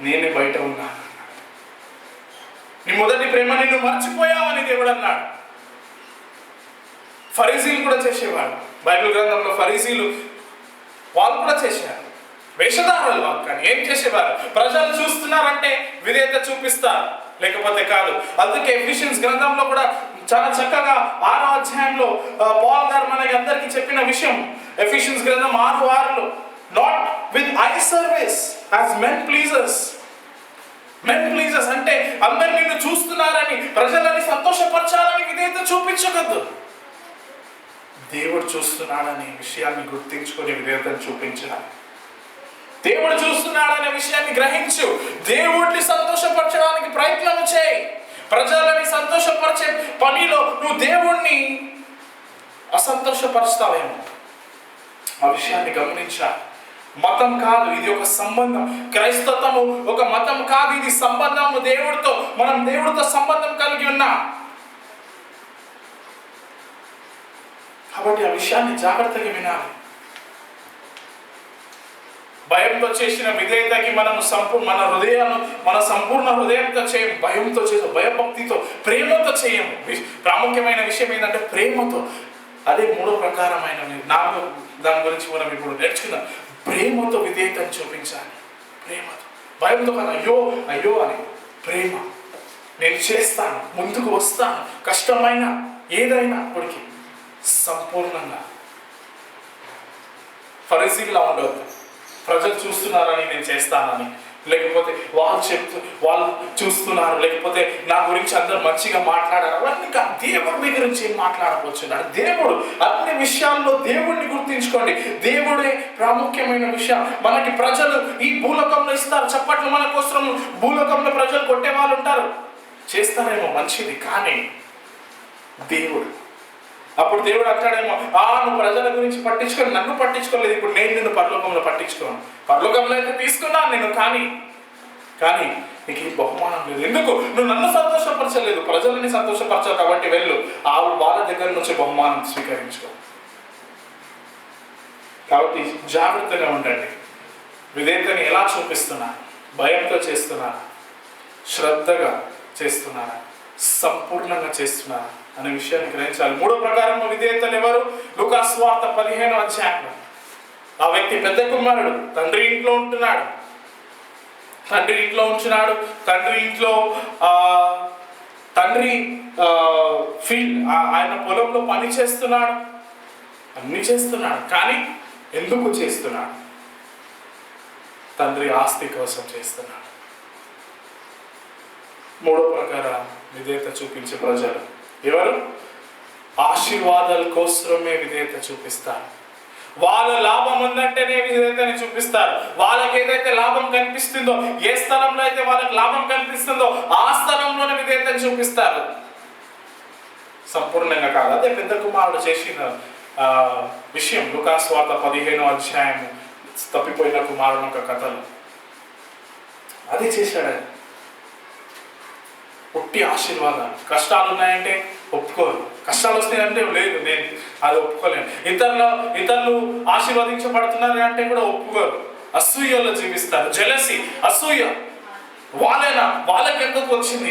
[SPEAKER 1] నేనే బయట ఉన్నాను. నీ మొదటి ప్రేమ నిన్ను మర్చిపోయావని దేవుడు అన్నాడు. ఫరీసీలు కూడా చేసేవాడు. బైబిల్ గ్రంథంలో ఫరీసీలు వాళ్ళు కూడా చేశారు. వేషధారులు వాళ్ళు. కానీ ఏం చేసేవారు? ప్రజలు చూస్తున్నారంటే విధేయత చూపిస్తారు, లేకపోతే కాదు. అందుకే ఎఫెసీయుల గ్రంథంలో కూడా చాలా చక్కగా 6వ అధ్యాయంలో పౌలు గారు మనకి అందరికీ చెప్పిన విషయం, ఎఫెసీయుల గ్రంథం 6:6లో, not with eye service as men pleasers. Men pleasers అంటే అందరు నిన్ను చూస్తున్నారని, ప్రజలని సంతోషపరచాలని విధేయత చూపించకూడదు. దేవుడు చూస్తున్నాడనే విషయాన్ని గుర్తించుకొని విధేయతను చూపించాలి. దేవుడు చూస్తున్నాడనే విషయాన్ని గ్రహించు. దేవుడిని సంతోషపరచడానికి ప్రయత్నం చేయి. ప్రజలని సంతోషపరిచే పనిలో నువ్వు దేవుణ్ణి అసంతోషపరుస్తావేమో, ఆ విషయాన్ని గమనించాలి. మతం కాదు, ఇది ఒక సంబంధం. క్రైస్తవము ఒక మతం కాదు, ఇది సంబంధము దేవుడితో. మనం దేవుడితో సంబంధం కలిగి ఉన్నాం. కాబట్టి ఆ విషయాన్ని జాగ్రత్తగా వినాలి. భయంతో చేసిన విధేయతకి మనము మన సంపూర్ణ హృదయంతో చేయము. భయంతో చేసాం, భయభక్తితో, ప్రేమతో చేయము. ప్రాముఖ్యమైన విషయం ఏంటంటే ప్రేమతో. అదే మూడో ప్రకారమైన దాని గురించి మనం ఇప్పుడు నేర్చుకుందాం. ప్రేమతో విధేయతను చూపించాలి. ప్రేమతో, భయంతో కాదు. అయ్యో అయ్యో అని. ప్రేమ. నేను చేస్తాను, ముందుకు వస్తాను, కష్టమైన ఏదైనా అప్పటికి సంపూర్ణంగా. ఫరిసీలా ఉండవద్దు. ప్రజలు చూస్తున్నారని నేను చేస్తానని, లేకపోతే వాళ్ళు చూస్తున్నారు, లేకపోతే నా గురించి అందరూ మంచిగా మాట్లాడారు, అవన్నీ దేవుడు మీ గురించి ఏం మాట్లాడబోతున్నాడు. దేవుడు అన్ని విషయాల్లో దేవుడిని గుర్తించుకోండి. దేవుడే ప్రాముఖ్యమైన విషయం. మనకి ప్రజలు ఈ భూలోకంలో ఇస్తారు చప్పట్లు మన కోసం. భూలోకంలో ప్రజలు కొట్టే వాళ్ళు ఉంటారు, చేస్తారేమో మంచిది, కానీ దేవుడు అప్పుడు దేవుడు అంటాడేమో, నువ్వు ప్రజల గురించి పట్టించుకొని నన్ను పట్టించుకోలేదు, ఇప్పుడు నేను నిన్ను పరలోకంలో పట్టించుకోను. పరలోకంలో అయితే తీసుకున్నాను నేను, కానీ నీకు ఏం బహుమానం లేదు. ఎందుకు? నువ్వు నన్ను సంతోషపరచలేదు, ప్రజలని సంతోషపరచావు, కాబట్టి వెళ్ళు, వాళ్ళ దగ్గర నుంచి బహుమానం స్వీకరించుకో. కాబట్టి జాగ్రత్తగా ఉండండి. విధేయతని ఎలా చూపిస్తున్నా? భయంతో చేస్తున్నా, శ్రద్ధగా చేస్తున్నా, సంపూర్ణంగా చేస్తున్నా అనే విషయాన్ని గ్రహించాలి. మూడో ప్రకారం విధేయతలు ఎవరు? లూకాసు సువార్త 15వ అధ్యాయంలో ఆ వ్యక్తి పెద్ద కుమారుడు తండ్రి ఇంట్లో ఉంటున్నాడు. తండ్రి ఇంట్లో ఫీల్డ్, ఆయన పొలంలో పని చేస్తున్నాడు, అన్ని చేస్తున్నాడు. కానీ ఎందుకు చేస్తున్నాడు? తండ్రి ఆస్తి కోసం చేస్తున్నాడు. మూడో ప్రకారం విధేయత చూపించే ప్రజలు ఎవరు? ఆశీర్వాదాల కోసమే విధేయత చూపిస్తారు. వాళ్ళ లాభం ఉందంటేనే విధేయతని చూపిస్తారు. వాళ్ళకి ఏదైతే లాభం కనిపిస్తుందో, ఏ స్థలంలో అయితే వాళ్ళకి లాభం కనిపిస్తుందో ఆ స్థలంలోనే విధేయతని చూపిస్తారు, సంపూర్ణంగా కాదు. అదే పెద్ద కుమారుడు చేసిన విషయం. లూకాసు వార్త 15వ అధ్యాయము తప్పిపోయిన కుమారుడు ఒక కథలు అది చేశాడు. పుట్టి ఆశీర్వాదాలు. కష్టాలు ఉన్నాయంటే ఒప్పుకోరు, కష్టాలు వస్తాయంటే లేదు, నేను అది ఒప్పుకోలేను. ఇతరులు ఆశీర్వదించబడుతున్నారు అంటే కూడా ఒప్పుకోరు. అసూయలో జీవిస్తారు. జెలసీ, అసూయ. వాళ్ళకి ఎందుకు వచ్చింది,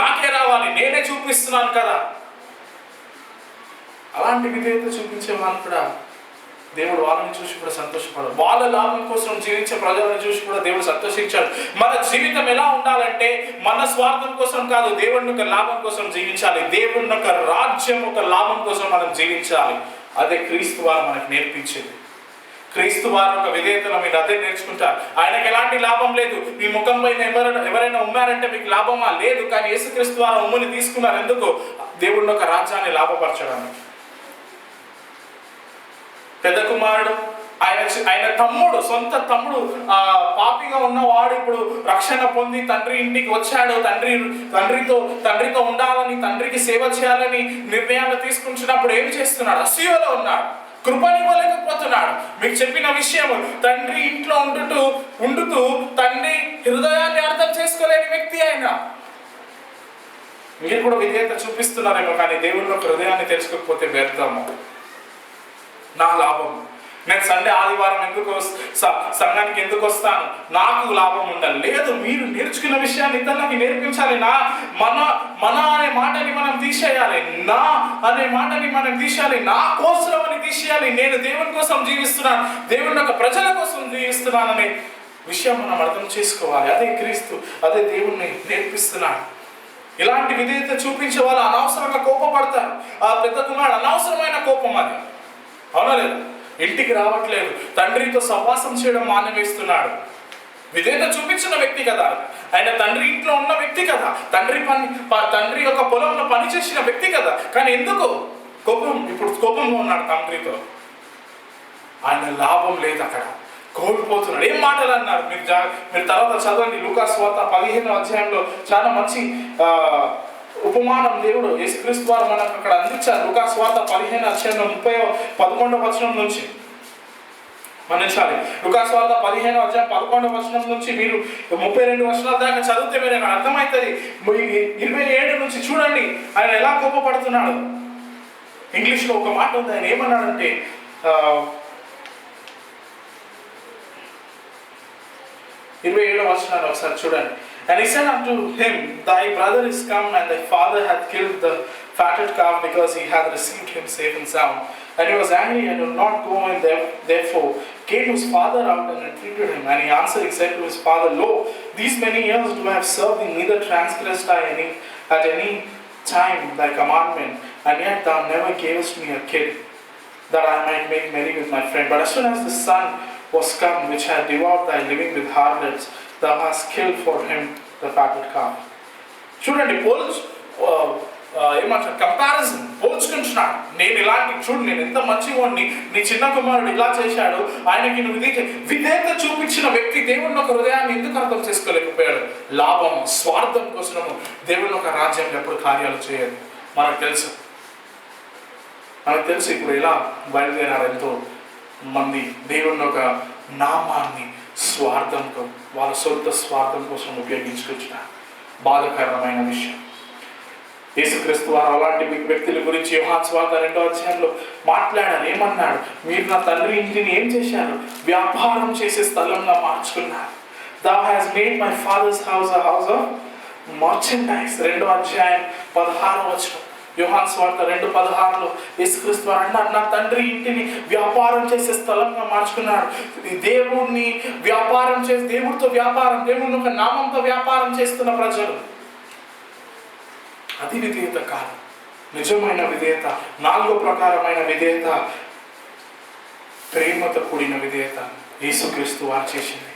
[SPEAKER 1] నాకే రావాలి, నేనే చూపిస్తున్నాను కదా. అలాంటి విధేయత చూపించే వాళ్ళు కూడా దేవుడు వాళ్ళని చూసి కూడా సంతోషపడదు. వాళ్ళ లాభం కోసం జీవించే ప్రజలను చూసి కూడా దేవుడు సంతోషించాడు. మన జీవితం ఎలా ఉండాలంటే మన స్వార్థం కోసం కాదు, దేవుని యొక్క లాభం కోసం జీవించాలి. దేవుని యొక్క రాజ్యం యొక్క లాభం కోసం మనం జీవించాలి. అదే క్రీస్తు వారు మనకు నేర్పించింది. క్రీస్తు వారు ఒక విధేయతలో మీరు అదే నేర్చుకుంటారు. ఆయనకు ఎలాంటి లాభం లేదు. మీ ముఖం పైన ఎవరైనా ఉన్నారంటే మీకు లాభమా? లేదు. కానీ యేసుక్రీస్తు వారు ఉమ్ముని తీసుకున్నారు. ఎందుకు? దేవుని యొక్క రాజ్యాన్ని లాభపరచడానికి. పెద్ద కుమారుడు ఆయన తమ్ముడు, సొంత తమ్ముడు పాపిగా ఉన్నవాడు ఇప్పుడు రక్షణ పొంది తండ్రి ఇంటికి వచ్చాడు. తండ్రితో ఉండాలని, తండ్రికి సేవ చేయాలని నిర్ణయాలు తీసుకుంటున్నప్పుడు ఏం చేస్తున్నాడు? అసూయలో ఉన్నాడు, కృపనివ్వలేకపోతున్నాడు. మీకు చెప్పిన విషయం, తండ్రి ఇంట్లో ఉండుతూ తండ్రి హృదయాన్ని అర్థం చేసుకోలేని వ్యక్తి ఆయన. మీరు కూడా విధేయత చూపిస్తున్నారేమో, కానీ దేవుని యొక్క హృదయాన్ని తెలుసుకోకపోతే వ్యర్థము. నా లాభం, నేను సండే ఆదివారం సంఘానికి ఎందుకు వస్తాను, నాకు లాభం ఉండాలి. లేదు, మీరు నేర్చుకున్న విషయాన్ని ఇతరులకి నేర్పించాలి. మన అనే మాటని మనం తీసేయాలి, నా అనే మాటని మనం తీసేయాలి, నా కోసం అని తీసేయాలి. నేను దేవుని కోసం జీవిస్తున్నాను, దేవుని యొక్క ప్రజల కోసం జీవిస్తున్నాను అనే విషయం మనం అర్థం చేసుకోవాలి. అదే క్రీస్తు, అదే దేవుణ్ణి నేర్పిస్తున్నాడు. ఇలాంటి విధేయత చూపించే వాళ్ళు అనవసరంగా కోపపడతారు. ఆ పెద్ద కుమారుడు అనవసరమైన కోపం, అది అవునా లేదు? ఇంటికి రావట్లేదు, తండ్రితో సహవాసం చేయడం మానేస్తున్నాడు. విధేయత చూపించిన వ్యక్తి కదా ఆయన, తండ్రి ఇంట్లో ఉన్న వ్యక్తి కదా, తండ్రి యొక్క పొలంలో పని చేసిన వ్యక్తి కదా. కానీ ఎందుకు కోపంగా ఉన్నాడు తండ్రితో. ఆయన లాభం లేదు అక్కడ. కోల్పోతున్నాడు. ఏం మాటలు అన్నారు మీరు తర్వాత చదవండి. లూకా సువార్త 15వ అధ్యాయంలో చాలా మంచి ఉపమానం దేవుడు యేసుక్రీస్తు వారు మనకు అక్కడ అందించారు. లూకా సువార్త 15వ అధ్యాయంలో 11వ వచనం నుంచి మన్నించాలి. లూకా సువార్త 15వ అధ్యాయం 11వ వచనం నుంచి మీరు 32 వచనాల దాకా చదివితే మీరు అక్కడ అర్థమవుతుంది. 27 నుంచి చూడండి ఆయన ఎలా కోపపడుతున్నాడు. ఇంగ్లీష్లో ఒక మాట ఉంది, ఆయన ఏమన్నాడంటే 27వ వచనాన్ని ఒకసారి చూడండి. And he said unto him, Thy brother is come, and thy father hath killed the fatted calf, because he hath received him safe and sound. And he was angry and would not go in. Therefore came his father out and entreated him. And he answered, he said to his father, Lo, these many years do I have served thee, neither transgressed I at any time thy commandment, and yet thou never gavest me a kid, that I might make merry with my friend. But as soon as the son was come, which had devoured thy living with harlots, thou hast killed for him the fatted calf. చూడండి, ఏమంటారు, కంపారిజన్ పోల్చుకుంటున్నాడు. నేను ఇలాంటి చూడు, నేను ఎంత మంచివాడిని, నీ చిన్న కుమారుడు ఇలా చేశాడు, ఆయనకి నువ్వు విధేయత చూపించిన వ్యక్తి దేవుని ఒక హృదయాన్ని ఎందుకు అర్థం చేసుకోలేకపోయాడు? లాభం, స్వార్థం కోసము దేవుని ఒక రాజ్యంలో ఎప్పుడు కార్యాలు చేయదు. మనకు తెలుసు ఇప్పుడు ఎలా బయలుదేరారు ఎంతో మంది దేవుని ఒక నామాన్ని స్వార్థంతో, వాళ్ళ సొంత స్వార్థం కోసం ఉపయోగించుకుంటున్నారు. బాధాకరమైన విషయం. యేసుక్రీస్తు వారు అలాంటి వ్యక్తుల గురించి యోహాను సువార్త 2వ అధ్యాయంలో మాట్లాడారు. ఏమన్నాడు? మీరు నా తండ్రి ఇంటిని ఏం చేశారు? వ్యాపారం చేసే స్థలంగా మార్చుకున్నారు. Thou hast made my father's house a house of merchandise. 2వ అధ్యాయం 16వ వచనం. యోహాను సువార్త 2:16లో యేసుక్రీస్తు వారు అన్నారు, నా తండ్రి ఇంటిని వ్యాపారం చేసే స్థలంగా మార్చుకున్నాడు. దేవుడిని వ్యాపారం చేసి, దేవుడితో వ్యాపారం, దేవుడిని ఒక నామంతో వ్యాపారం చేస్తున్న ప్రజలు. అది విధేయత కాదు. నిజమైన విధేయత, 4వ ప్రకారమైన విధేయత, ప్రేమతో కూడిన విధేయత యేసుక్రీస్తు వారు చేసింది.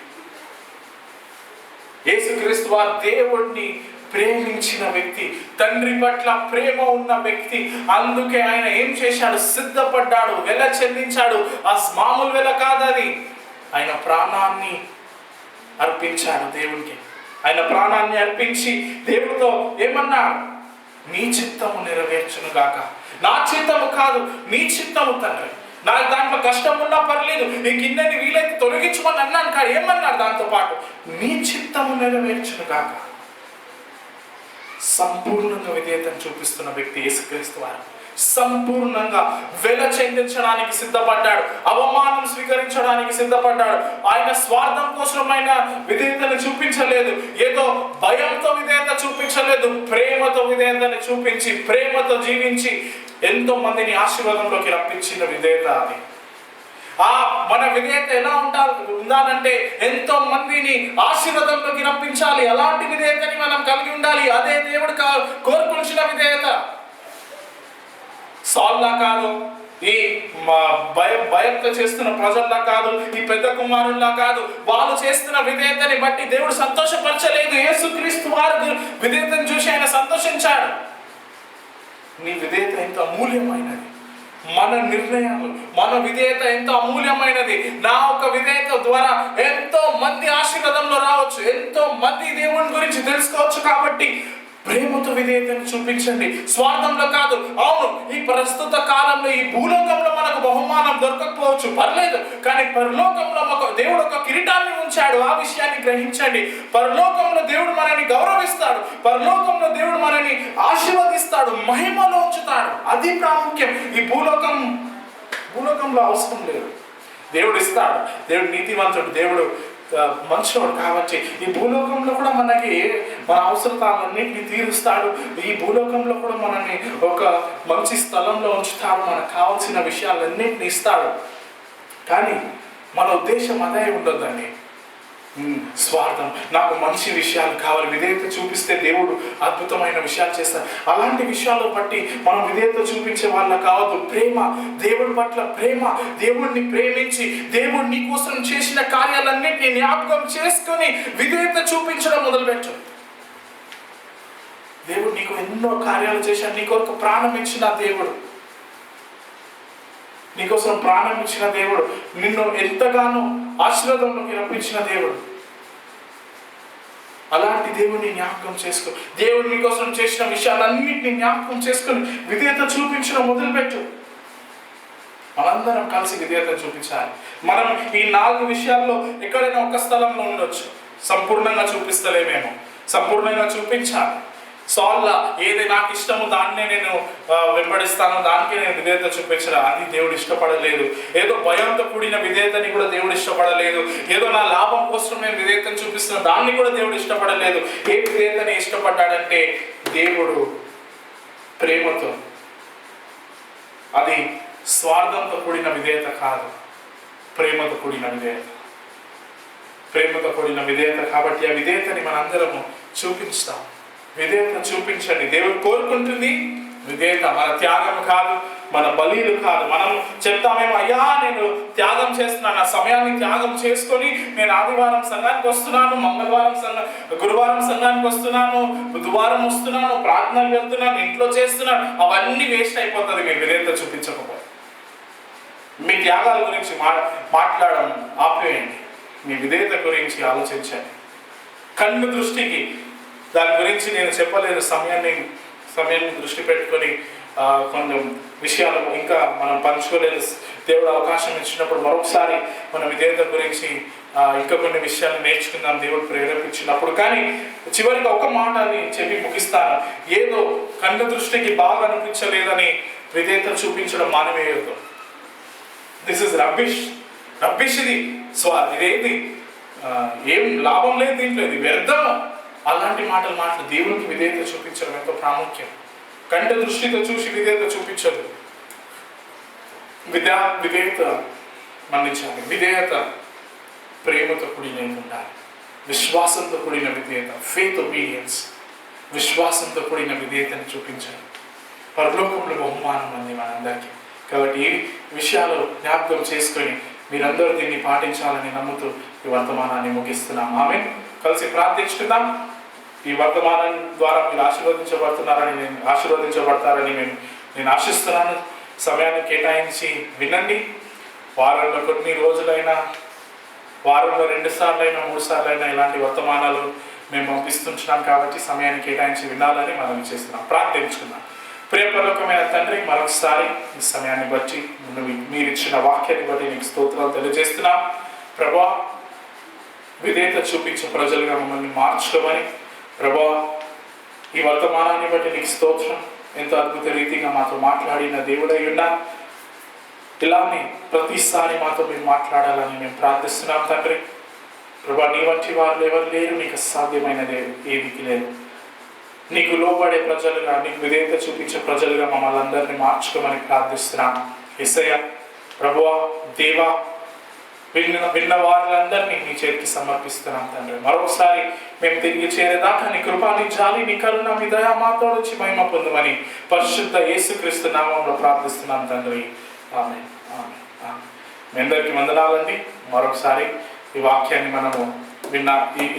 [SPEAKER 1] యేసుక్రీస్తు వారు దేవుడిని ప్రేమించిన వ్యక్తి, తండ్రి పట్ల ప్రేమ ఉన్న వ్యక్తి. అందుకే ఆయన ఏం చేశాడు? సిద్ధపడ్డాడు, వెల చెల్లించాడు. ఆ మామూలు వెల కాదు అది. ఆయన ప్రాణాన్ని అర్పించాడు దేవునికి. ఆయన ప్రాణాన్ని అర్పించి దేవుడితో ఏమన్నాడు? నీ చిత్తము నెరవేర్చును గాక. నా చిత్తము కాదు, నీ చిత్తము తండ్రి. నాకు దాంట్లో కష్టం ఉన్నా పర్లేదు, నీకు ఇన్నని వీలైతే తొలగించమని అన్నాను. కానీ ఏమన్నాడు దాంతో పాటు? నీ చిత్తము నెరవేర్చును గాక. సంపూర్ణంగా విధేయతను చూపిస్తున్న వ్యక్తి యేసుక్రీస్తు వారు. సంపూర్ణంగా వెల చెందించడానికి సిద్ధపడ్డాడు, అవమానం స్వీకరించడానికి సిద్ధపడ్డాడు. ఆయన స్వార్థం కోసమైన విధేయతను చూపించలేదు, ఏదో భయంతో విధేయత చూపించలేదు. ప్రేమతో విధేయతను చూపించి, ప్రేమతో జీవించి ఎంతో మందిని ఆశీర్వాదంలోకి రప్పించిన విధేయత అది. మన విధేయత ఎలా ఉండాలంటే ఎంతో మందిని ఆశీర్వాదంలోకి రప్పించాలి. అలాంటి విధేయతని మనం కలిగి ఉండాలి. అదే దేవుడు కోరుకున్న విధేయత. సాల్లా కాదు, ఈ భయంతో చేస్తున్న ప్రజల్లా కాదు, ఈ పెద్ద కుమారుల్లా కాదు. వాళ్ళు చేస్తున్న విధేయతని బట్టి దేవుడు సంతోషపరచలేదు. యేసుక్రీస్తు వారు విధేయతను చూసి ఆయన సంతోషించాడు. నీ విధేయత ఎంతో అమూల్యమైనది. మన నిర్ణయాలు, మన విధేయత ఎంతో అమూల్యమైనది. నా ఒక విధేయత ద్వారా ఎంతో మంది ఆశీర్వాదంలో రావచ్చు, ఎంతో మంది దేవుని గురించి తెలుసుకోవచ్చు. కాబట్టి ప్రేమతో విధేయతను చూపించండి, స్వార్థంలో కాదు. అవును, ఈ ప్రస్తుత కాలంలో ఈ భూలోకంలో మనకు బహుమానం దొరకకపోవచ్చు, పర్లేదు. కానీ పరలోకంలో దేవుడు ఒక కిరీటాన్ని ఉంచాడు. ఆ విషయాన్ని గ్రహించండి. పరలోకంలో దేవుడు మనని గౌరవిస్తాడు, పరలోకంలో దేవుడు మనని ఆశీర్వదిస్తాడు, మహిమలో ఉంచుతాడు. అది ప్రాముఖ్యం. ఈ భూలోకంలో అవసరం లేదు. దేవుడు ఇస్తాడు. దేవుడు నీతివంతుడు, దేవుడు మనుషుడు. కాబట్టి ఈ భూలోకంలో కూడా మనకి మన అవసరాలన్నింటినీ తీరుస్తాడు. ఈ భూలోకంలో కూడా మనల్ని ఒక మంచి స్థలంలో ఉంచుతాడు, మనకు కావాల్సిన విషయాలన్నింటినీ ఇస్తాడు. కానీ మన ఉద్దేశం అదే ఉండొద్దండి. స్వార్థం, నాకు మంచి విషయాలు కావాలి, విధేయత చూపిస్తే దేవుడు అద్భుతమైన విషయాలు చేస్తాడు. అలాంటి విషయాలు బట్టి మనం విధేయత చూపించే వాళ్ళ కావద్దు. ప్రేమ, దేవుడి పట్ల ప్రేమ, దేవుడిని ప్రేమించి దేవుడు నీ కోసం చేసిన కార్యాలన్నింటినీ జ్ఞాపకం చేసుకొని విధేయత చూపించడం మొదలుపెట్టు. దేవుడు నీకు ఎన్నో కార్యాలు చేశాడు, నీకు ఒక ప్రాణం ఇచ్చిన దేవుడు. నీకోసం ప్రాణం ఇచ్చిన దేవుడు, నిన్ను ఎంతగానో ఆశీర్వాదంలోకి రప్పించిన దేవుడు. అలాంటి దేవుడిని జ్ఞాపకం చేసుకో. దేవుడు నీకోసం చేసిన విషయాలన్నింటినీ జ్ఞాపకం చేసుకొని విధేయత చూపించడం మొదలుపెట్టు. మనందరం కలిసి విధేయత చూపించాలి. మనం ఈ 4 విషయాల్లో ఎక్కడైనా ఒక స్థలంలో ఉండొచ్చు. సంపూర్ణంగా చూపిస్తలేమేమో, సంపూర్ణంగా చూపించాలి. సాల్లా ఏది నాకు ఇష్టమో దాన్నే నేను వెంబడిస్తాను, దానికే నేను విధేయత చూపించరా, అది దేవుడు ఇష్టపడలేదు. ఏదో భయంతో కూడిన విధేయతని కూడా దేవుడు ఇష్టపడలేదు. ఏదో నా లాభం కోసం నేను విధేయతను చూపిస్తున్నా, దాన్ని కూడా దేవుడు ఇష్టపడలేదు. ఏ విధేయతని ఇష్టపడ్డాడంటే దేవుడు ప్రేమతో, అది స్వార్థంతో కూడిన విధేయత కాదు, ప్రేమతో కూడిన విధేయత. ప్రేమతో కూడిన విధేయత కాబట్టి ఆ విధేయతని మనందరము చూపిస్తాం. విధేయత చూపించండి. దేవుడు కోరుకుంటుంది విధేయత. మన త్యాగం కాదు, మన బలీలు కాదు. మనం చెప్తామేమో, అయ్యా నేను త్యాగం చేస్తున్నాను, నా సమయాన్ని త్యాగం చేసుకొని నేను ఆదివారం సంఘానికి వస్తున్నాను, మంగళవారం గురువారం సంఘానికి వస్తున్నాను, బుధవారం వస్తున్నాను, ప్రార్థనకు వెళ్తున్నాను, ఇంట్లో చేస్తున్నాను. అవన్నీ వేస్ట్ అయిపోతుంది మీరు విధేయత చూపించకపోతే. మీ త్యాగాల గురించి మాట్లాడడం ఆపేయండి. మీ విధేయత గురించి ఆలోచించండి. కన్ను దృష్టికి దాని గురించి నేను చెప్పలేదు. సమయాన్ని దృష్టి పెట్టుకొని కొంచెం విషయాలు ఇంకా మనం పంచుకోలేదు. దేవుడు అవకాశం ఇచ్చినప్పుడు మరొకసారి మన విధేయత గురించి ఇంకా కొన్ని విషయాలు నేర్చుకుందాం, దేవుడు ప్రేరేపించినప్పుడు. కానీ చివరిగా ఒక మాటని చెప్పి ముగిస్తాను. ఏదో కన్ను దృష్టికి బాగా అనిపించలేదని విధేయత చూపించడం మానవేయదు. This is rubbish. ఇది ఇదేది ఏం లాభం లేదు దీంట్లో, ఇది వ్యర్థము. అలాంటి మాటలు దేవునికి విధేయత చూపించడం ఎంతో ప్రాముఖ్యం. కంట దృష్టితో చూసి విధేయత చూపించదు. విధేయత మన్నించాలి. విధేయత ప్రేమతో కూడిన ఉండాలి. విశ్వాసంతో కూడిన విధేయత, ఫెయిత్ ఒబీడియన్స్, విశ్వాసంతో కూడిన విధేయతను చూపించాలి. పరలోకంలో బహుమానం అంది మనందరికీ. కాబట్టి ఈ విషయాలు జ్ఞాపకం చేసుకొని మీరందరూ దీన్ని పాటించాలని నమ్ముతూ ఈ వర్తమానాన్ని ముగిస్తున్నాం. ఆమెన్. కలిసి ప్రార్థించుకుందాం. ఈ వర్తమానం ద్వారా మీరు ఆశీర్వదించబడతారని నేను ఆశిస్తున్నాను. సమయాన్ని కేటాయించి వినండి. వారంలో కొన్ని రోజులైనా, వారంలో 2 సార్లైనా 3 సార్లైనా ఇలాంటి వర్తమానాలు మేము పంపిస్తుంటున్నాం. కాబట్టి సమయాన్ని కేటాయించి వినాలని మనం చేస్తున్నాం. ప్రార్థించుకుందాం. ప్రియపరలోకమైన తండ్రి, మరొకసారి ఈ సమయాన్ని బట్టి మీరు ఇచ్చిన వాక్యాన్ని బట్టి నీకు స్తోత్రాలు తెలియజేస్తున్నాం. ప్రభా, విధేయత చూపించే ప్రజలుగా మమ్మల్ని మార్చుకోమని, ప్రభా ఈ వర్తమానాన్ని బట్టి నీకు స్తోత్రం. ఎంతో అద్భుత రీతిగా మాతో మాట్లాడిన దేవుడై ఉన్నా, ఇలానే ప్రతిసారి మాతో మీరు మాట్లాడాలని మేము ప్రార్థిస్తున్నాం తండ్రి. ప్రభా, నీ వంటి వారు ఎవరు లేరు, నీకు అసాధ్యమైనది ఏదికి లేదు. నీకు లోబడే ప్రజలుగా, నీకు విధేయత చూపించే ప్రజలుగా మమ్మల్ని అందరినీ మార్చుకోమని ప్రార్థిస్తున్నాం. యేసయ్య, ప్రభువా, దేవా, విన్న వారందరినీ నీ చేతికి సమర్పిస్తున్నాం తండ్రి. మరొకసారి మేము తిరిగి చేరేదాకా నీ కృపా, నీ జాలి, నీ కరుణ, మీ దయ మాతో వచ్చి మహిమ పొందమని పరిశుద్ధ యేసుక్రీస్తు నామములో ప్రార్థిస్తున్నాం తండ్రి. ఆమేన్. ఆమేన్. ఆమేన్. మీ అందరికీ వందనాలండి. మరొకసారి ఈ వాక్యాన్ని మనము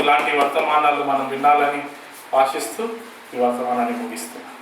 [SPEAKER 1] ఇలాంటి వర్తమానాలు మనం వినాలని ఆశిస్తూ ఈ వర్తమానాన్ని ముగిస్తున్నాం.